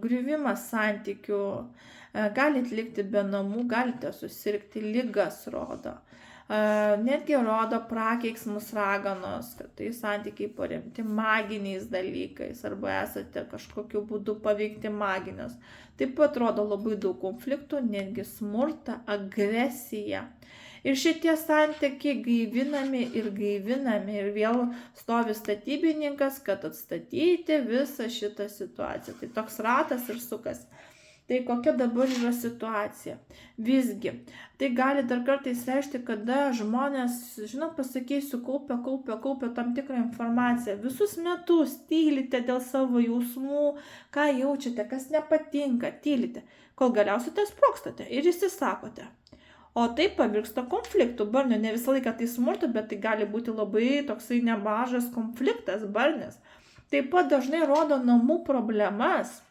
griuvimą santykių, galite likti be namų, galite susirgti, ligas rodo. Netgi rodo prakeiksmus raganos, kad tai santykiai paremti maginiais dalykais arba esate kažkokiu būdu paveikti maginės. Taip pat rodo labai daug konfliktų, netgi smurtą, agresiją. Ir šitie santykiai gaivinami ir vėl stovi statybininkas, kad atstatyti visą šitą situaciją. Tai toks ratas ir sukas. Tai kokia dabar yra situacija? Visgi, tai gali dar kartais reikšti, kada žmonės, pasakysiu, kaupia tam tikrą informaciją. Visus metus tylite dėl savo jausmų, ką jaučiate, kas nepatinka, tylite, kol galiausiai tai sprogstate ir įsisakote. O tai pavirsta konfliktų barnių. Ne visą laiką tai smurtu, bet tai gali būti labai toksai nemažas konfliktas barnis. Taip pat dažnai rodo namų problemas.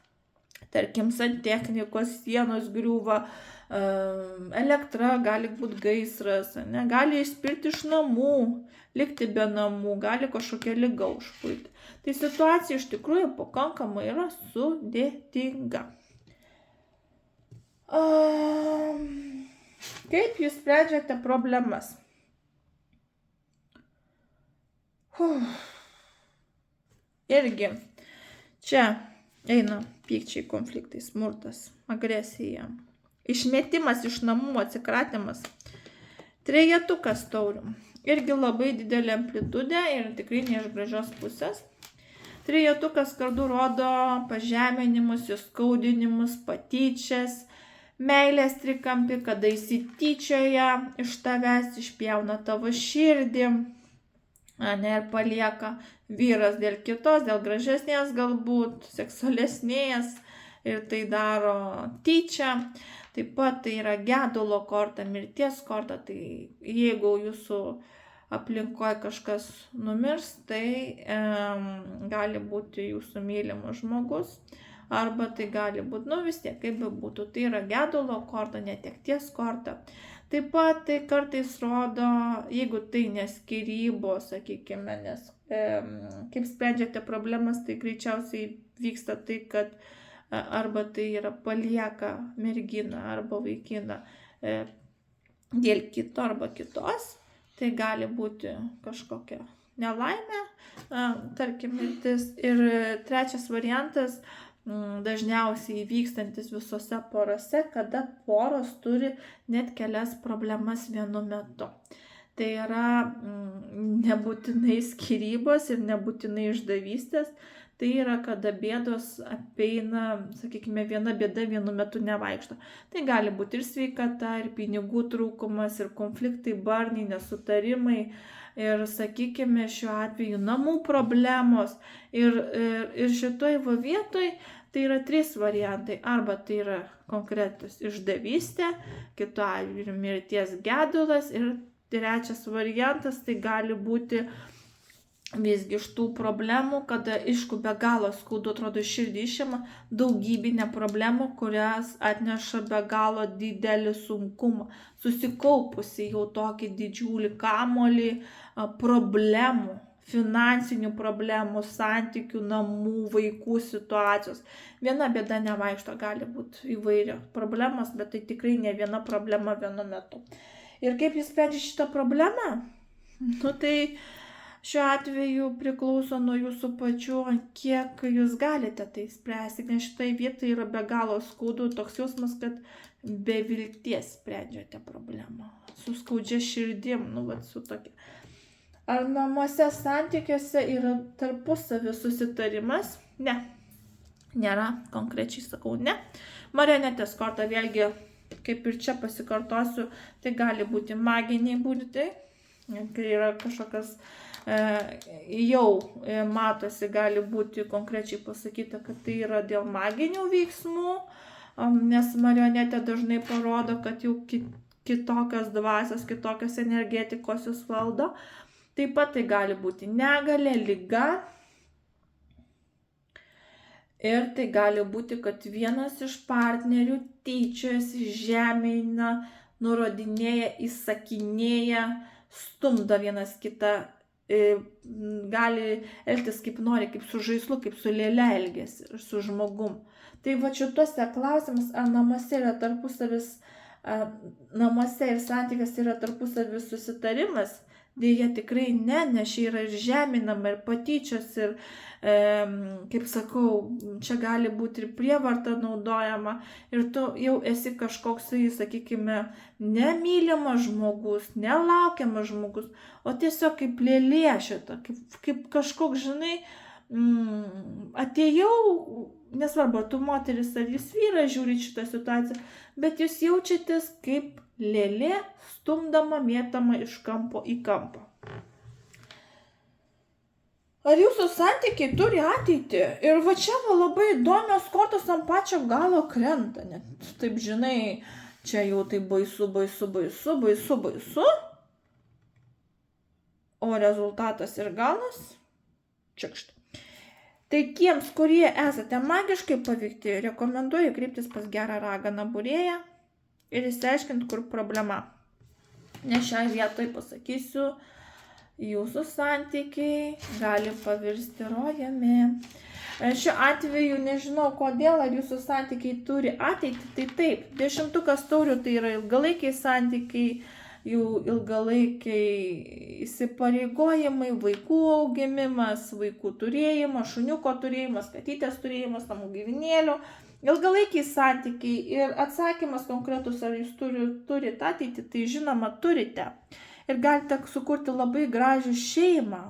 Tarkim, santechnikos sienos griūva, elektra, gali būti gaisras, gali išspirti iš namų, likti be namų, gali kažkokia liga užpulti. Tai situacija iš tikrųjų pakankamai yra sudėtinga. Kaip jūs sprendžiate problemas? Irgi čia eina pykčiai, konfliktai, smurtas, agresija, išmetimas iš namų, atsikratymas. 3-tukas taurių. Irgi labai didelė amplitudė ir tikrai ne iš gražios pusės. 3-tukas kardų rodo pažeminimus, įskaudinimus, patyčias, meilės trikampį, kada įsityčioja iš tavęs, išpjauna tavo širdį, ir palieka vyras dėl kitos, dėl gražesnės galbūt, seksualesnės ir tai daro tyčia. Taip pat tai yra gedulo korta, mirties korta, tai jeigu jūsų aplinkoje kažkas numirs, tai gali būti jūsų mylimas žmogus. Arba tai gali būti, vis tiek, kaip bebūtų, tai yra gedulo korta, netekties korta. Taip pat tai kartais rodo, jeigu tai neskyrybos, sakykime, nes kaip sprendžiate problemas, tai greičiausiai vyksta tai, kad arba tai yra palieka merginą arba vaikiną dėl kito arba kitos, tai gali būti kažkokia nelaimė, tarkim, mirtis. Ir 3 variantas, dažniausiai vykstantis visose porose, kada poros turi net kelias problemas vienu metu. Tai yra nebūtinai skyrybos ir nebūtinai išdavystės, tai yra, kada bėdos apeina, sakykime, viena bėda vienu metu nevaikšto. Tai gali būti ir sveikata, ir pinigų trūkumas, ir konfliktai, barniai, nesutarimai, ir, sakykime, šiuo atveju namų problemos. Ir šitoj vietoj tai yra 3 variantai. Arba tai yra konkretus išdavystė, kitu atveju mirties gedulas ir 3 variantas tai gali būti Visgi iš tų problemų, kada aišku be galo skaudu, atrodo širdį išima, daugybinė problemų, kurias atneša be galo didelį sunkumą, susikaupusi jau tokį didžiulį kamolį problemų, finansinių problemų, santykių, namų, vaikų situacijos. Viena bėda nevaikšto, gali būti įvairios problemos, bet tai tikrai ne viena problema vienu metu. Ir kaip jis sprendžia šitą problemą? Tai šiuo atveju priklauso nuo jūsų pačių, kiek jūs galite tai spręsti, nes šitai vietai yra be galo skaudu, toks jausmas, kad be vilties sprendžiate problemą, su skaudžia širdim, su tokia. Ar namuose santykiuose yra tarpusavio susitarimas? Ne. Nėra, konkrečiai sakau ne. Marionetės korta vėlgi, kaip ir čia pasikartosiu, tai gali būti maginiai būdai, kai yra kažkokias jau matosi, gali būti konkrečiai pasakyta, kad tai yra dėl maginių veiksmų, nes marionetė dažnai parodo, kad jau kitokios dvasios, kitokios energetikos jūs valdo. Taip pat tai gali būti negalia, liga. Ir tai gali būti, kad vienas iš partnerių tyčiojasi, žemina, nurodinėja, įsakinėja, stumdo vienas kitą, gali elgtis kaip nori, kaip su žaislu, kaip su lėle elgesi ir su žmogum. Tai va šituose klausimus, ar namuose yra tarpusavis, namuose ir santykiuose yra tarpusavis susitarimas, dėja tikrai ne, nes čia yra ir žeminama, ir patyčios, ir, kaip sakau, čia gali būti ir prievarta naudojama, ir tu jau esi kažkoksai, sakykime, nemylimas žmogus, nelaukiamas žmogus, o tiesiog kaip lėlė šita, kaip kažkoks, žinai, atėjau, nesvarbu, ar tu moteris, ar jūs vyras žiūri šitą situaciją, bet jūs jaučiatės kaip lėlė stumdama, mėtama iš kampo į kampą. Ar jūsų santykiai turi ateitį? Ir va čia labai įdomios kortos ant pačio galo krenta. Net taip, žinai, čia jau tai baisu, o rezultatas ir galas čekšt. Tai tiems, kurie esate magiškai paveikti, rekomenduoju kreiptis pas gerą raganą būrėją ir išsiaiškinti, kur problema. Nes šiai vietoj pasakysiu, jūsų santykiai gali pavirsti rojumi. Šiuo atveju nežinau kodėl, ar jūsų santykiai turi ateitį, tai taip, 10 taurių tai yra ilgalaikiai santykiai, jų ilgalaikiai įsipareigojimai, vaikų auginimas, vaikų turėjimas, šuniuko turėjimas, katytės turėjimas, namų gyvūnėlių, ilgalaikiai santykiai ir atsakymas konkretus, ar jūs turite ateitį, tai žinoma turite. Ir galite sukurti labai gražią šeimą.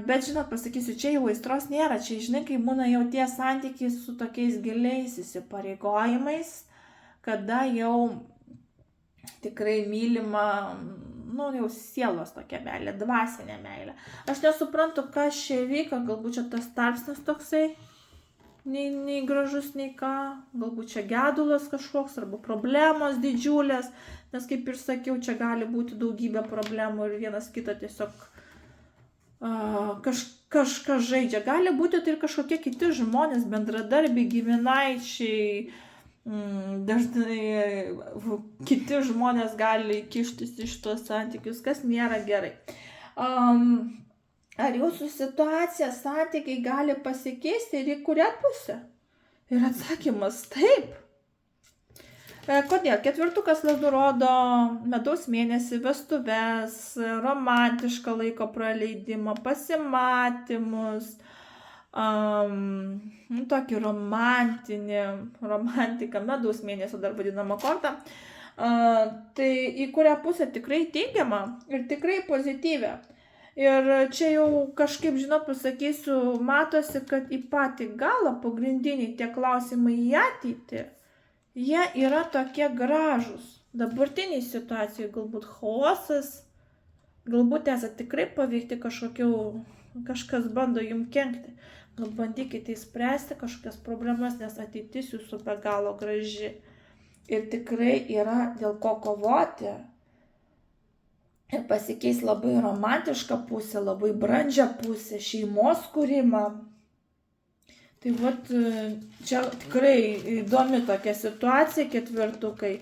Bet, žinot, pasakysiu, čia jau aistros nėra. Čia, žinai, kai būna jau tie santykiai su tokiais giliais įsipareigojimais, kada jau tikrai mylima, jau sielos tokia meilė, dvasinė meilė. Aš nesuprantu, kas čia vyka, galbūt čia tas tarpsnis toksai, nei gražus, nei ką, galbūt čia gedulas kažkoks, arba problemos didžiulės, nes kaip ir sakiau, čia gali būti daugybė problemų ir vienas kitą tiesiog kažką žaidžia. Gali būti tai ir kažkokie kiti žmonės, bendradarbiai, giminaičiai, dažnai kiti žmonės gali kištis iš tos santykius, kas nėra gerai. Ar jūsų situacija, santykiai gali pasikeisti ir į kurią pusę? Ir atsakymas taip. Kodėl? 4 lazdų rodo medaus mėnesį, vestuves, romantišką laiko praleidimą, pasimatymus, tokį romantiką, medaus mėnesio dar vadinama korta. Tai į kurią pusę tikrai teigiama ir tikrai pozityvę. Ir čia jau kažkaip, žinot, pasakysiu, matosi, kad į patį galą pagrindiniai tie klausimai į ateitį, jie yra tokie gražus. Dabartiniai situacijai galbūt chaosas, galbūt esate tikrai paveikti kažkas bando jums kenkti. Gal bandykite įspręsti kažkokias problemas, nes ateitis jūsų be galo graži. Ir tikrai yra dėl ko kovoti. ir pasikeis labai romantišką pusę, labai brandžią pusę, šeimos kūrimą. Tai vat čia tikrai įdomi tokia situacija, ketvirtukai.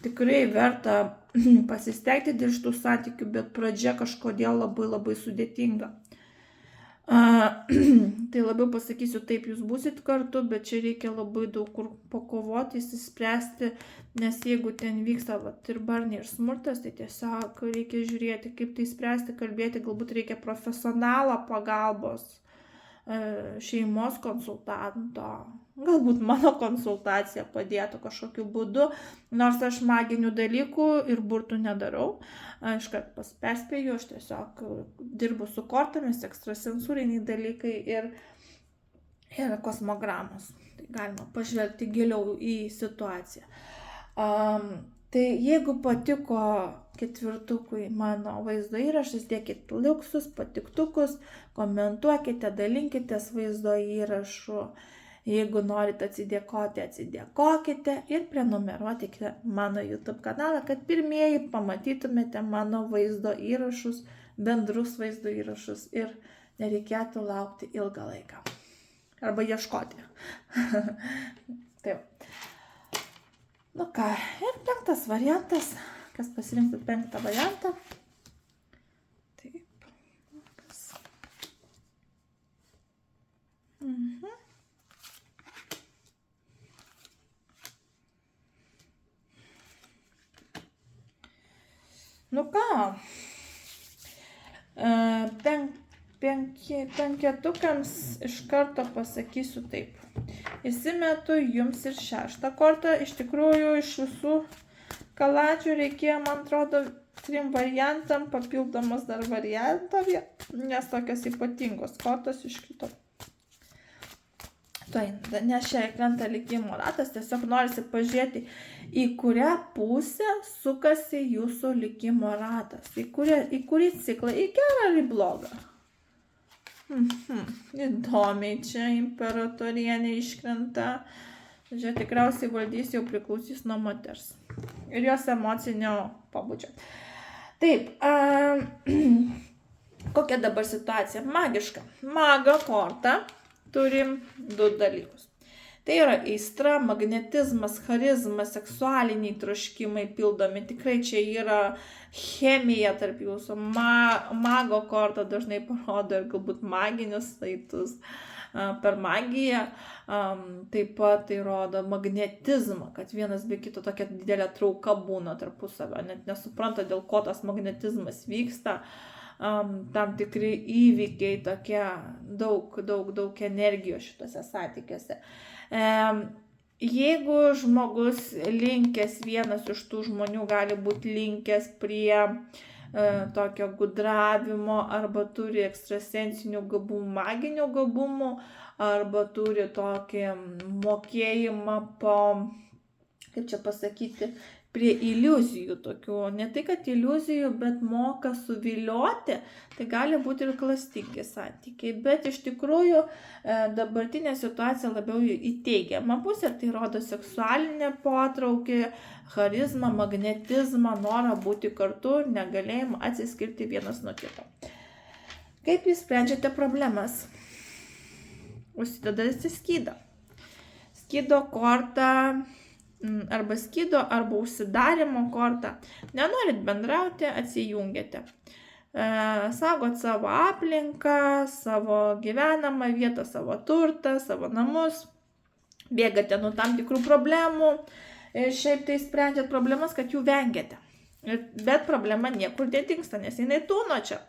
Tikrai verta pasistengti dėl šitų santykių, bet pradžia kažkodėl labai labai sudėtinga. Tai labiau pasakysiu, taip, jūs būsit kartu, bet čia reikia labai daug kur pakovoti, įsispręsti, nes jeigu ten vyksta ir barniai ir smurtas, tai tiesiog reikia žiūrėti, kaip tai spręsti, kalbėti, galbūt reikia profesionalo pagalbos, šeimos konsultanto, galbūt mano konsultacija padėtų kažkokiu būdu, nors aš maginių dalykų ir burtų nedarau. Aš kad perspėju, aš tiesiog dirbu su kortomis, ekstrasensūriniai dalykai ir kosmogramos. Tai galima pažvelgti giliau į situaciją. Tai jeigu patiko ketvirtukui mano vaizdo įrašas, dėkit liuksus, patiktukus, komentuokite, dalinkitės vaizdo įrašu. Jeigu norite atsidėkoti, atsidėkokite ir prenumeruokite mano YouTube kanalą, kad pirmieji pamatytumėte mano vaizdo įrašus, bendrus vaizdo įrašus ir nereikėtų laukti ilgą laiką. Arba ieškoti. Taip. Nu ką, ir 5. variantas. Kas pasirinktų 5. variantą? Taip. Kas? Nu ką, penketukams iš karto pasakysiu taip. Įsimetu jums ir 6. kortą. Iš tikrųjų, iš visų kaladžių reikėjo, man atrodo, 3 variantam, papildomas dar variantą, nes tokios ypatingos kortos iškrito. Nes čia krenta likimo ratas, tiesiog norisi pažiūrėti, į kurią pusę sukasi jūsų likimo ratas, į kurį ciklą, į gerą ar į blogą. Įdomiai čia imperatorienė iškrenta. Čia tikriausiai valdys jau priklausys nuo moters ir jos emocinio pabudžio. Taip, kokia dabar situacija? Magiška. Mago korta. Turim 2 dalykus. Tai yra aistra, magnetizmas, charizma, seksualiniai troškimai pildomi. Tikrai čia yra chemija tarp jūsų. Mago korta dažnai parodo ir galbūt maginius saitus per magiją. Taip pat tai rodo magnetizmą, kad vienas be kito tokia didelė trauka būna tarpusavio. Net nesupranta, dėl ko tas magnetizmas vyksta. Tam tikri įvykiai, tokie daug energijos šitose santykiuose. Jeigu žmogus linkęs, vienas iš tų žmonių gali būti linkęs prie tokio gudravimo, arba turi ekstrasensinių gabumų, maginių gabumų, arba turi tokį mokėjimą po, kaip čia pasakyti, prie iliuzijų tokių, ne tai kad iliuzijų, bet moka suvilioti, tai gali būti ir klastingi santykiai. Bet iš tikrųjų dabartinė situacija labiau į teigiamą pusę, tai rodo seksualinę potraukį, charizmą, magnetizmą, norą būti kartu, negalėjimą atsiskirti vienas nuo kito. Kaip jūs sprendžiate problemas? Užsidedate skydą. Skydo kortą, arba skydo, arba užsidarimo kortą. Nenorit bendrauti, atsijungiate. Saugot savo aplinką, savo gyvenamą vietą, savo turtą, savo namus. Bėgate nuo tam tikrų problemų. Ir šiaip tai sprendžiat problemas, kad jų vengiate. Bet problema niekur nedingsta, nes jinai tūno čia.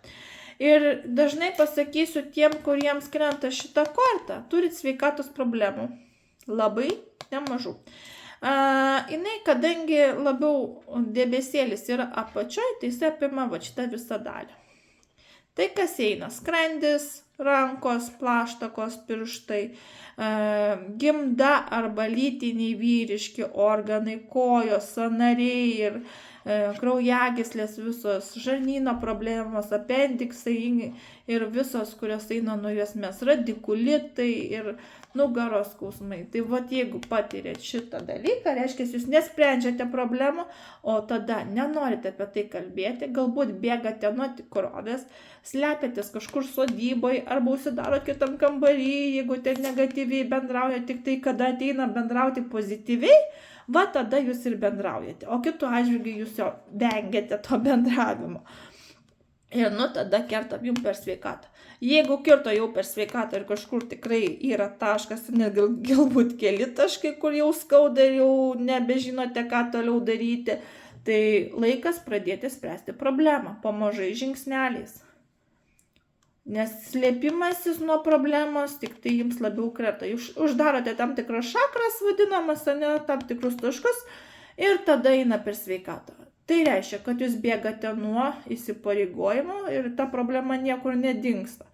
Ir dažnai pasakysiu tiem, kuriems krenta šitą kortą, turit sveikatos problemų. Labai nemažų. Jinai, kadangi labiau debesėlis yra apačioj, tai jis apima va šitą visą dalį. Tai kas eina? Skrandis, rankos, plaštakos, pirštai, gimda arba lytiniai vyriški organai, kojos, sąnariai ir kraujagyslės visos, žarnyno problemos, apendiksai ir visos, kurios eina nuo juosmens, radikulitai ir nugaros skausmai. Tai vat jeigu patiriat šitą dalyką, reiškia, jūs nesprendžiate problemų, o tada nenorite apie tai kalbėti, galbūt bėgate nuo tikrovės, slepiatės kažkur sodyboje arba užsidarot kitam kambarį, jeigu ten negatyviai bendrauja, tik tai kada ateina bendrauti pozityviai, va tada jūs ir bendraujate, o kitu atžvilgiu jūs jau vengiate to bendravimo. Ir tada kertam jums per sveikatą. Jeigu kirto jau per sveikatą ir kažkur tikrai yra taškas, net galbūt keli taškai, kur jau skauda ir jau nebežinote, ką toliau daryti, tai laikas pradėti spręsti problemą pamažai žingsneliais. Nes slėpimasis nuo problemos tik tai jums labiau kreta. Jūs uždarote tam tikras šakras vadinamas, ne, tam tikrus taškus ir tada eina per sveikatą. Tai reiškia, kad jūs bėgate nuo įsipareigojimo ir ta problema niekur nedingsta.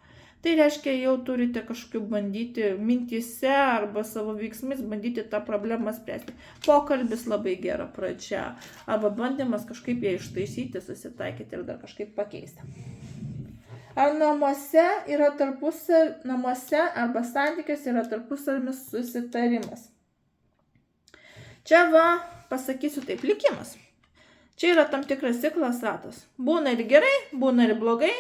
Tai reiškia, jau turite kažkaip bandyti mintyse arba savo veiksmais bandyti tą problemą spręsti. Pokalbis labai gera pradžia arba bandymas kažkaip ją ištaisyti, susitaikyti ir dar kažkaip pakeisti. Ar namuose arba santykiuose yra tarpusavis susitarimas? Čia pasakysiu taip, likimas. Čia yra tam tikras ciklas ratas. Būna ir gerai, būna ir blogai.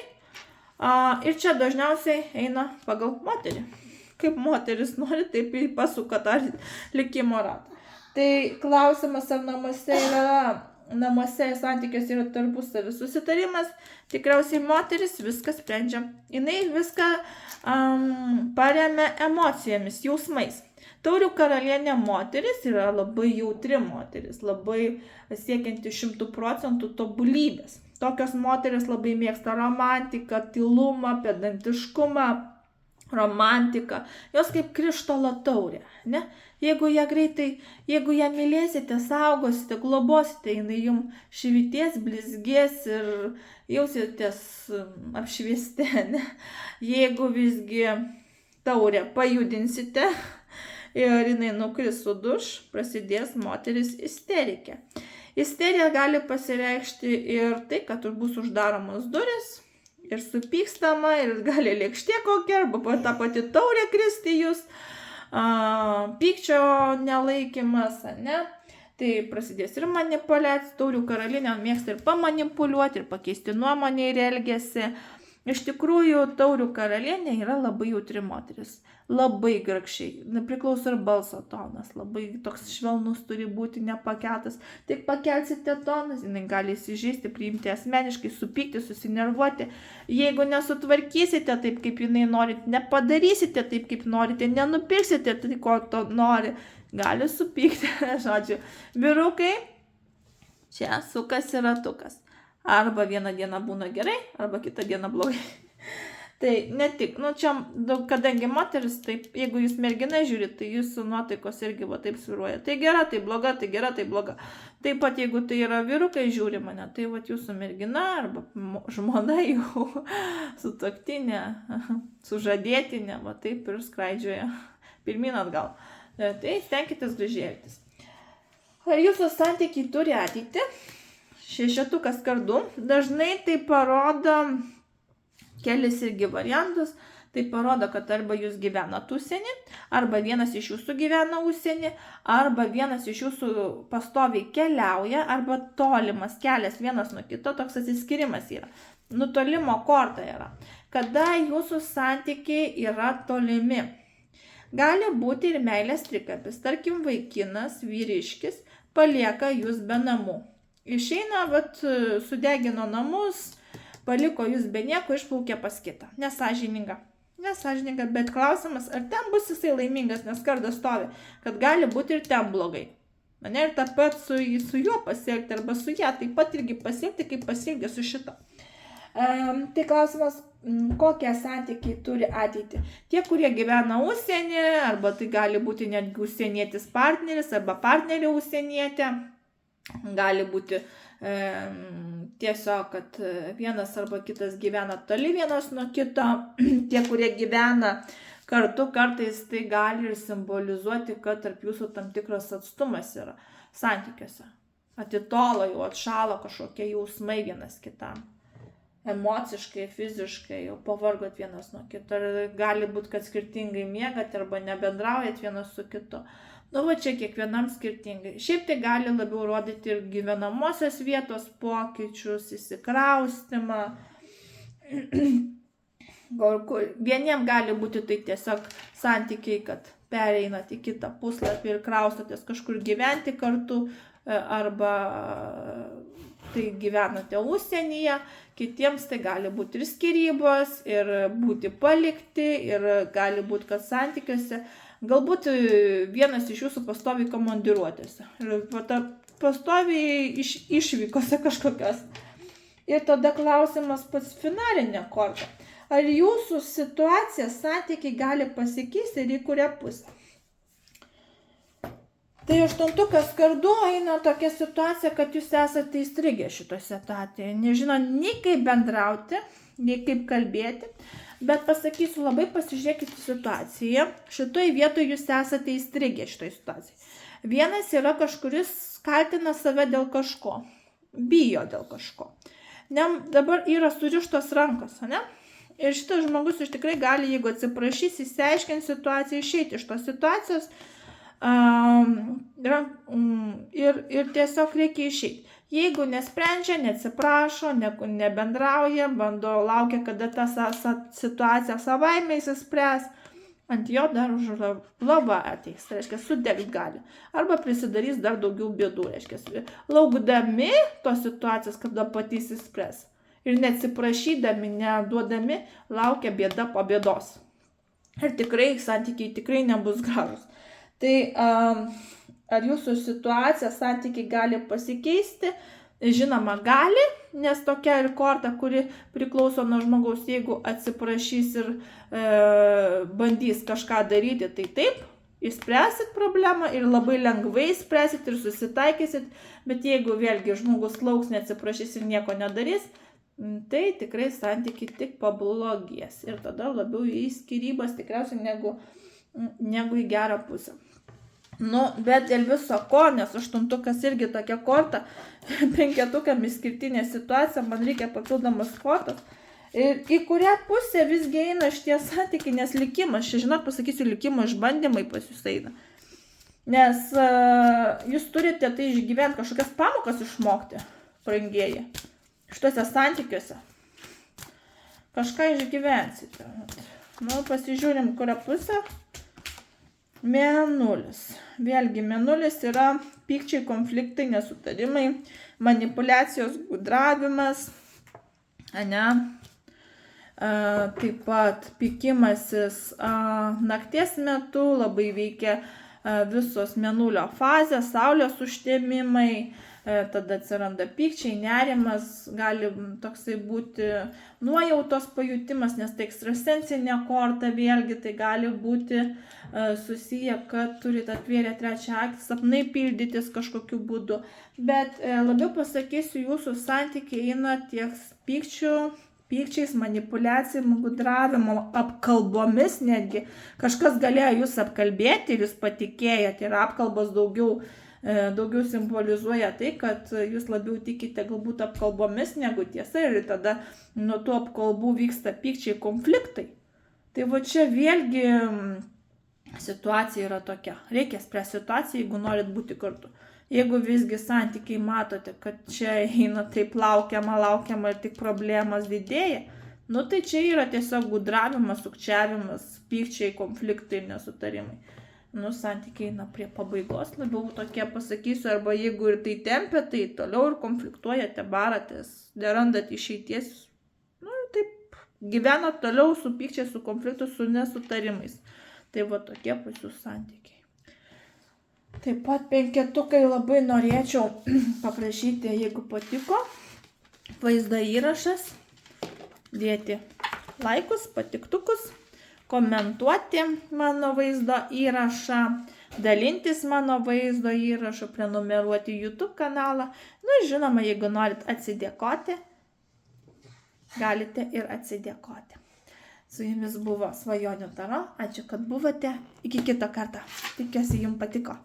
Ir čia dažniausiai eina pagal moterį. Kaip moteris nori, taip ir pasuka tą likimo ratą. Tai klausimas, ar namuose santykiuose yra tarpusavio susitarimas, tikriausiai moteris viską sprendžia. Jinai viską paremia emocijomis, jausmais. Taurių karalienė moteris yra labai jautri moteris, labai siekianti 100% tobulybės. Tokios moteris labai mėgsta romantiką, tylumą, pedantiškumą, romantiką. Jos kaip krištolo taurė, ne? Jeigu ją mylėsite, saugosite, globosite, jinai jums švytės, blizgės ir jausitės apšviesti, ne? Jeigu visgi taurę pajudinsite ir jinai nukris suduš, prasidės moteris isterikė. Isterija gali pasireikšti ir tai, kad bus uždaromos duris ir supykstama ir gali lėkštė kokia, arba ta pati taurė kristi jūs, pykčio nelaikymas, ne? Tai prasidės ir manipuliacija, taurių karalienė mėgsta ir pamanipuliuoti, ir pakeisti nuomonę ir elgesį. Iš tikrųjų, taurių karalienė yra labai jautri moteris, labai grakščiai, priklauso ir balso tonas, labai toks švelnus turi būti, nepakeltas. Tik pakelsite tonas, jinai gali įsižeisti, priimti asmeniškai, supykti, susinervuoti. Jeigu nesutvarkysite taip, kaip jinai norit, nepadarysite taip, kaip norite, nenupirksite tai, ko to nori, gali supykti. Žodžiu, vyrukai, čia sukasi ratukas. Arba vieną dieną būna gerai, arba kitą dieną blogai. Tai ne tik, čia, kadangi moteris, taip, jeigu jūs mergina žiūrit, tai jūsų nuotaikos irgi taip svyruoja. Tai gera, tai bloga, tai gera, tai bloga. Taip pat, jeigu tai yra vyrukai žiūri mane, tai jūsų mergina arba žmona jau sutuoktinė, sužadėtinė, taip ir skraidžioja pirmyn atgal. Tai stenkitės gražiai elgtis. Ar jūsų santykiai turi ateitį? Šešetukas kardų. Dažnai tai parodo kelis irgi variantus. Tai parodo, kad arba jūs gyvenat užsienį, arba vienas iš jūsų gyvena užsienį, arba vienas iš jūsų pastoviai keliauja, arba tolimas kelias vienas nuo kito, toks atsiskyrimas yra. Nutolimo korta yra. Kada jūsų santykiai yra tolimi. Gali būti ir meilės trikampis. Tarkim, vaikinas, vyriškis palieka jūs be namų. Išeina, sudegino namus, paliko jūs be nieko, išplaukė pas kitą. Nesąžininga, bet klausimas, ar ten bus jisai laimingas, nes kardas stovi, kad gali būti ir ten blogai. Ir taip pat su juo pasielgti, arba su ją taip pat irgi pasielgti, kaip pasielgė su šito. Tai klausimas, kokie santykiai turi ateitį. Tie, kurie gyvena užsienį, arba tai gali būti netgi užsienietis partneris, arba partnerė užsienietė. Gali būti tiesiog, kad vienas arba kitas gyvena toli vienas nuo kito, tie, kurie gyvena kartu, kartais tai gali ir simbolizuoti, kad tarp jūsų tam tikras atstumas yra santykiuose. Atitolo jau, atšalo kažkokie jausmai vienas kitam. Emociškai, fiziškai, jau pavargot vienas nuo kito. Ir gali būti, kad skirtingai miegat arba nebendraujat vienas su kitu. Nu, va čia kiekvienam skirtingai. Šiaip tai gali labiau rodyti ir gyvenamosios vietos pokyčius, įsikraustimą. Vieniem gali būti tai tiesiog santykiai, kad pereinat į kitą puslapį ir kraustotės kažkur gyventi kartu, arba tai gyvenate užsienyje. Kitiems tai gali būti ir skyrybos, ir būti palikti, ir gali būti, kad santykiuose galbūt vienas iš jūsų pastoviai komandiruotėse. Ir pastoviai išvykose kažkokios. Ir tada klausimas pats finalinė korta. Ar jūsų situacija, santykiai gali pasikeisti ir į kurią pusę? Tai aštuntukas kardu eina tokia situacija, kad jūs esate įstrigę šitose situacijoje. Nežino nei kaip bendrauti, nei kaip kalbėti. Bet pasakysiu, labai pasižiūrėkite situaciją. Šitoje vietoje jūs esate įstrigę šitoje situacijoje. Vienas yra kažkuris kaltina save dėl kažko. Bijo dėl kažko. Dabar yra surištos rankos, ne? Ir šitas žmogus iš tikrai gali, jeigu atsiprašys, įsiaiškinti situaciją, išeiti iš tos situacijos. Ir tiesiog reikia išeiti. Jeigu nesprendžia, neatsiprašo, nebendrauja, laukia, kada ta situacija savaime įsispręs, ant jo dar už lava ateis, tai reiškia, sudegs gali. Arba prisidarys dar daugiau bėdų, reiškia, laukdami tos situacijos, kada pati įsispręs. Ir neatsiprašydami, neduodami, laukia bėda po bėdos. Ir tikrai santykiai tikrai nebus gražus. Tai ar jūsų situacija, santykiai gali pasikeisti? Žinoma, gali, nes tokia ir korta, kuri priklauso nuo žmogaus, jeigu atsiprašys ir bandys kažką daryti, tai taip, išspręsit problemą ir labai lengvai išspręsit ir susitaikysit, bet jeigu vėlgi žmogus lauks, neatsiprašys ir nieko nedarys, tai tikrai santykiai tik pablogės ir tada labiau į skyrybas tikriausiai negu į gerą pusę. Nu, bet dėl viso ko, nes aštuntukas irgi tokia korta, penketukam išskirtinė situacija, man reikia papildomas kortos. Ir į kurią pusę visgi eina šitie santykiai, nes likimas, čia žinot, pasakysiu, likimo išbandymai pas jūs eina. Nes jūs turite tai išgyventi, kažkokias pamokas išmokti, brangieji, šituose santykiuose. Kažką išgyvensite. Nu, pasižiūrim, kurią pusę. Mėnulis. Vėlgi, mėnulis yra pykčiai, konfliktai, nesutarimai, manipulacijos, gudravimas, ne? Taip pat pykimasis nakties metu, labai veikia visos mėnulio fazės, saulės užtemimai, tada atsiranda pykčiai, nerimas, gali toksai būti nuojautos pajutimas, nes tai ekstrasensinė korta, vėlgi tai gali būti susiję, kad turite atvėrę trečią akį, sapnai pildytis kažkokiu būdu. Bet labiau pasakysiu, jūsų santykiai eina tiek pykčiais, manipulacijom, gudravimu, apkalbomis netgi. Kažkas galėjo jūs apkalbėti ir jūs patikėjot ir apkalbos daugiau simbolizuoja tai, kad jūs labiau tikite galbūt apkalbomis negu tiesa ir tada nuo tų apkalbų vyksta pykčiai, konfliktai. Tai va čia vėlgi situacija yra tokia. Reikia spręsti situaciją, jeigu norit būti kartu. Jeigu visgi santykiai matote, kad čia eina taip laukiama ir tik problemas didėja, nu tai čia yra tiesiog gudravimas, sukčiavimas, pykčiai, konfliktai ir nesutarimai. Nu, santykiai eina prie pabaigos, labiau tokie pasakysiu, arba jeigu ir tai tempia, tai toliau ir konfliktuojate, baratės, nerandat išeities, nu ir taip gyvenat toliau su pykčiai, su konfliktu, su nesutarimais. Tai va tokie pas jūs santykiai. Taip pat penketukai labai norėčiau paprašyti, jeigu patiko vaizdo įrašas, dėti laikus, patiktukus, komentuoti mano vaizdo įrašą, dalintis mano vaizdo įrašu, prenumeruoti YouTube kanalą. Nu ir žinoma, jeigu norit atsidėkoti, galite ir atsidėkoti. Su jumis buvo Svajonių Taro. Ačiū, kad buvote. Iki kito karto. Tikiuosi, jums patiko.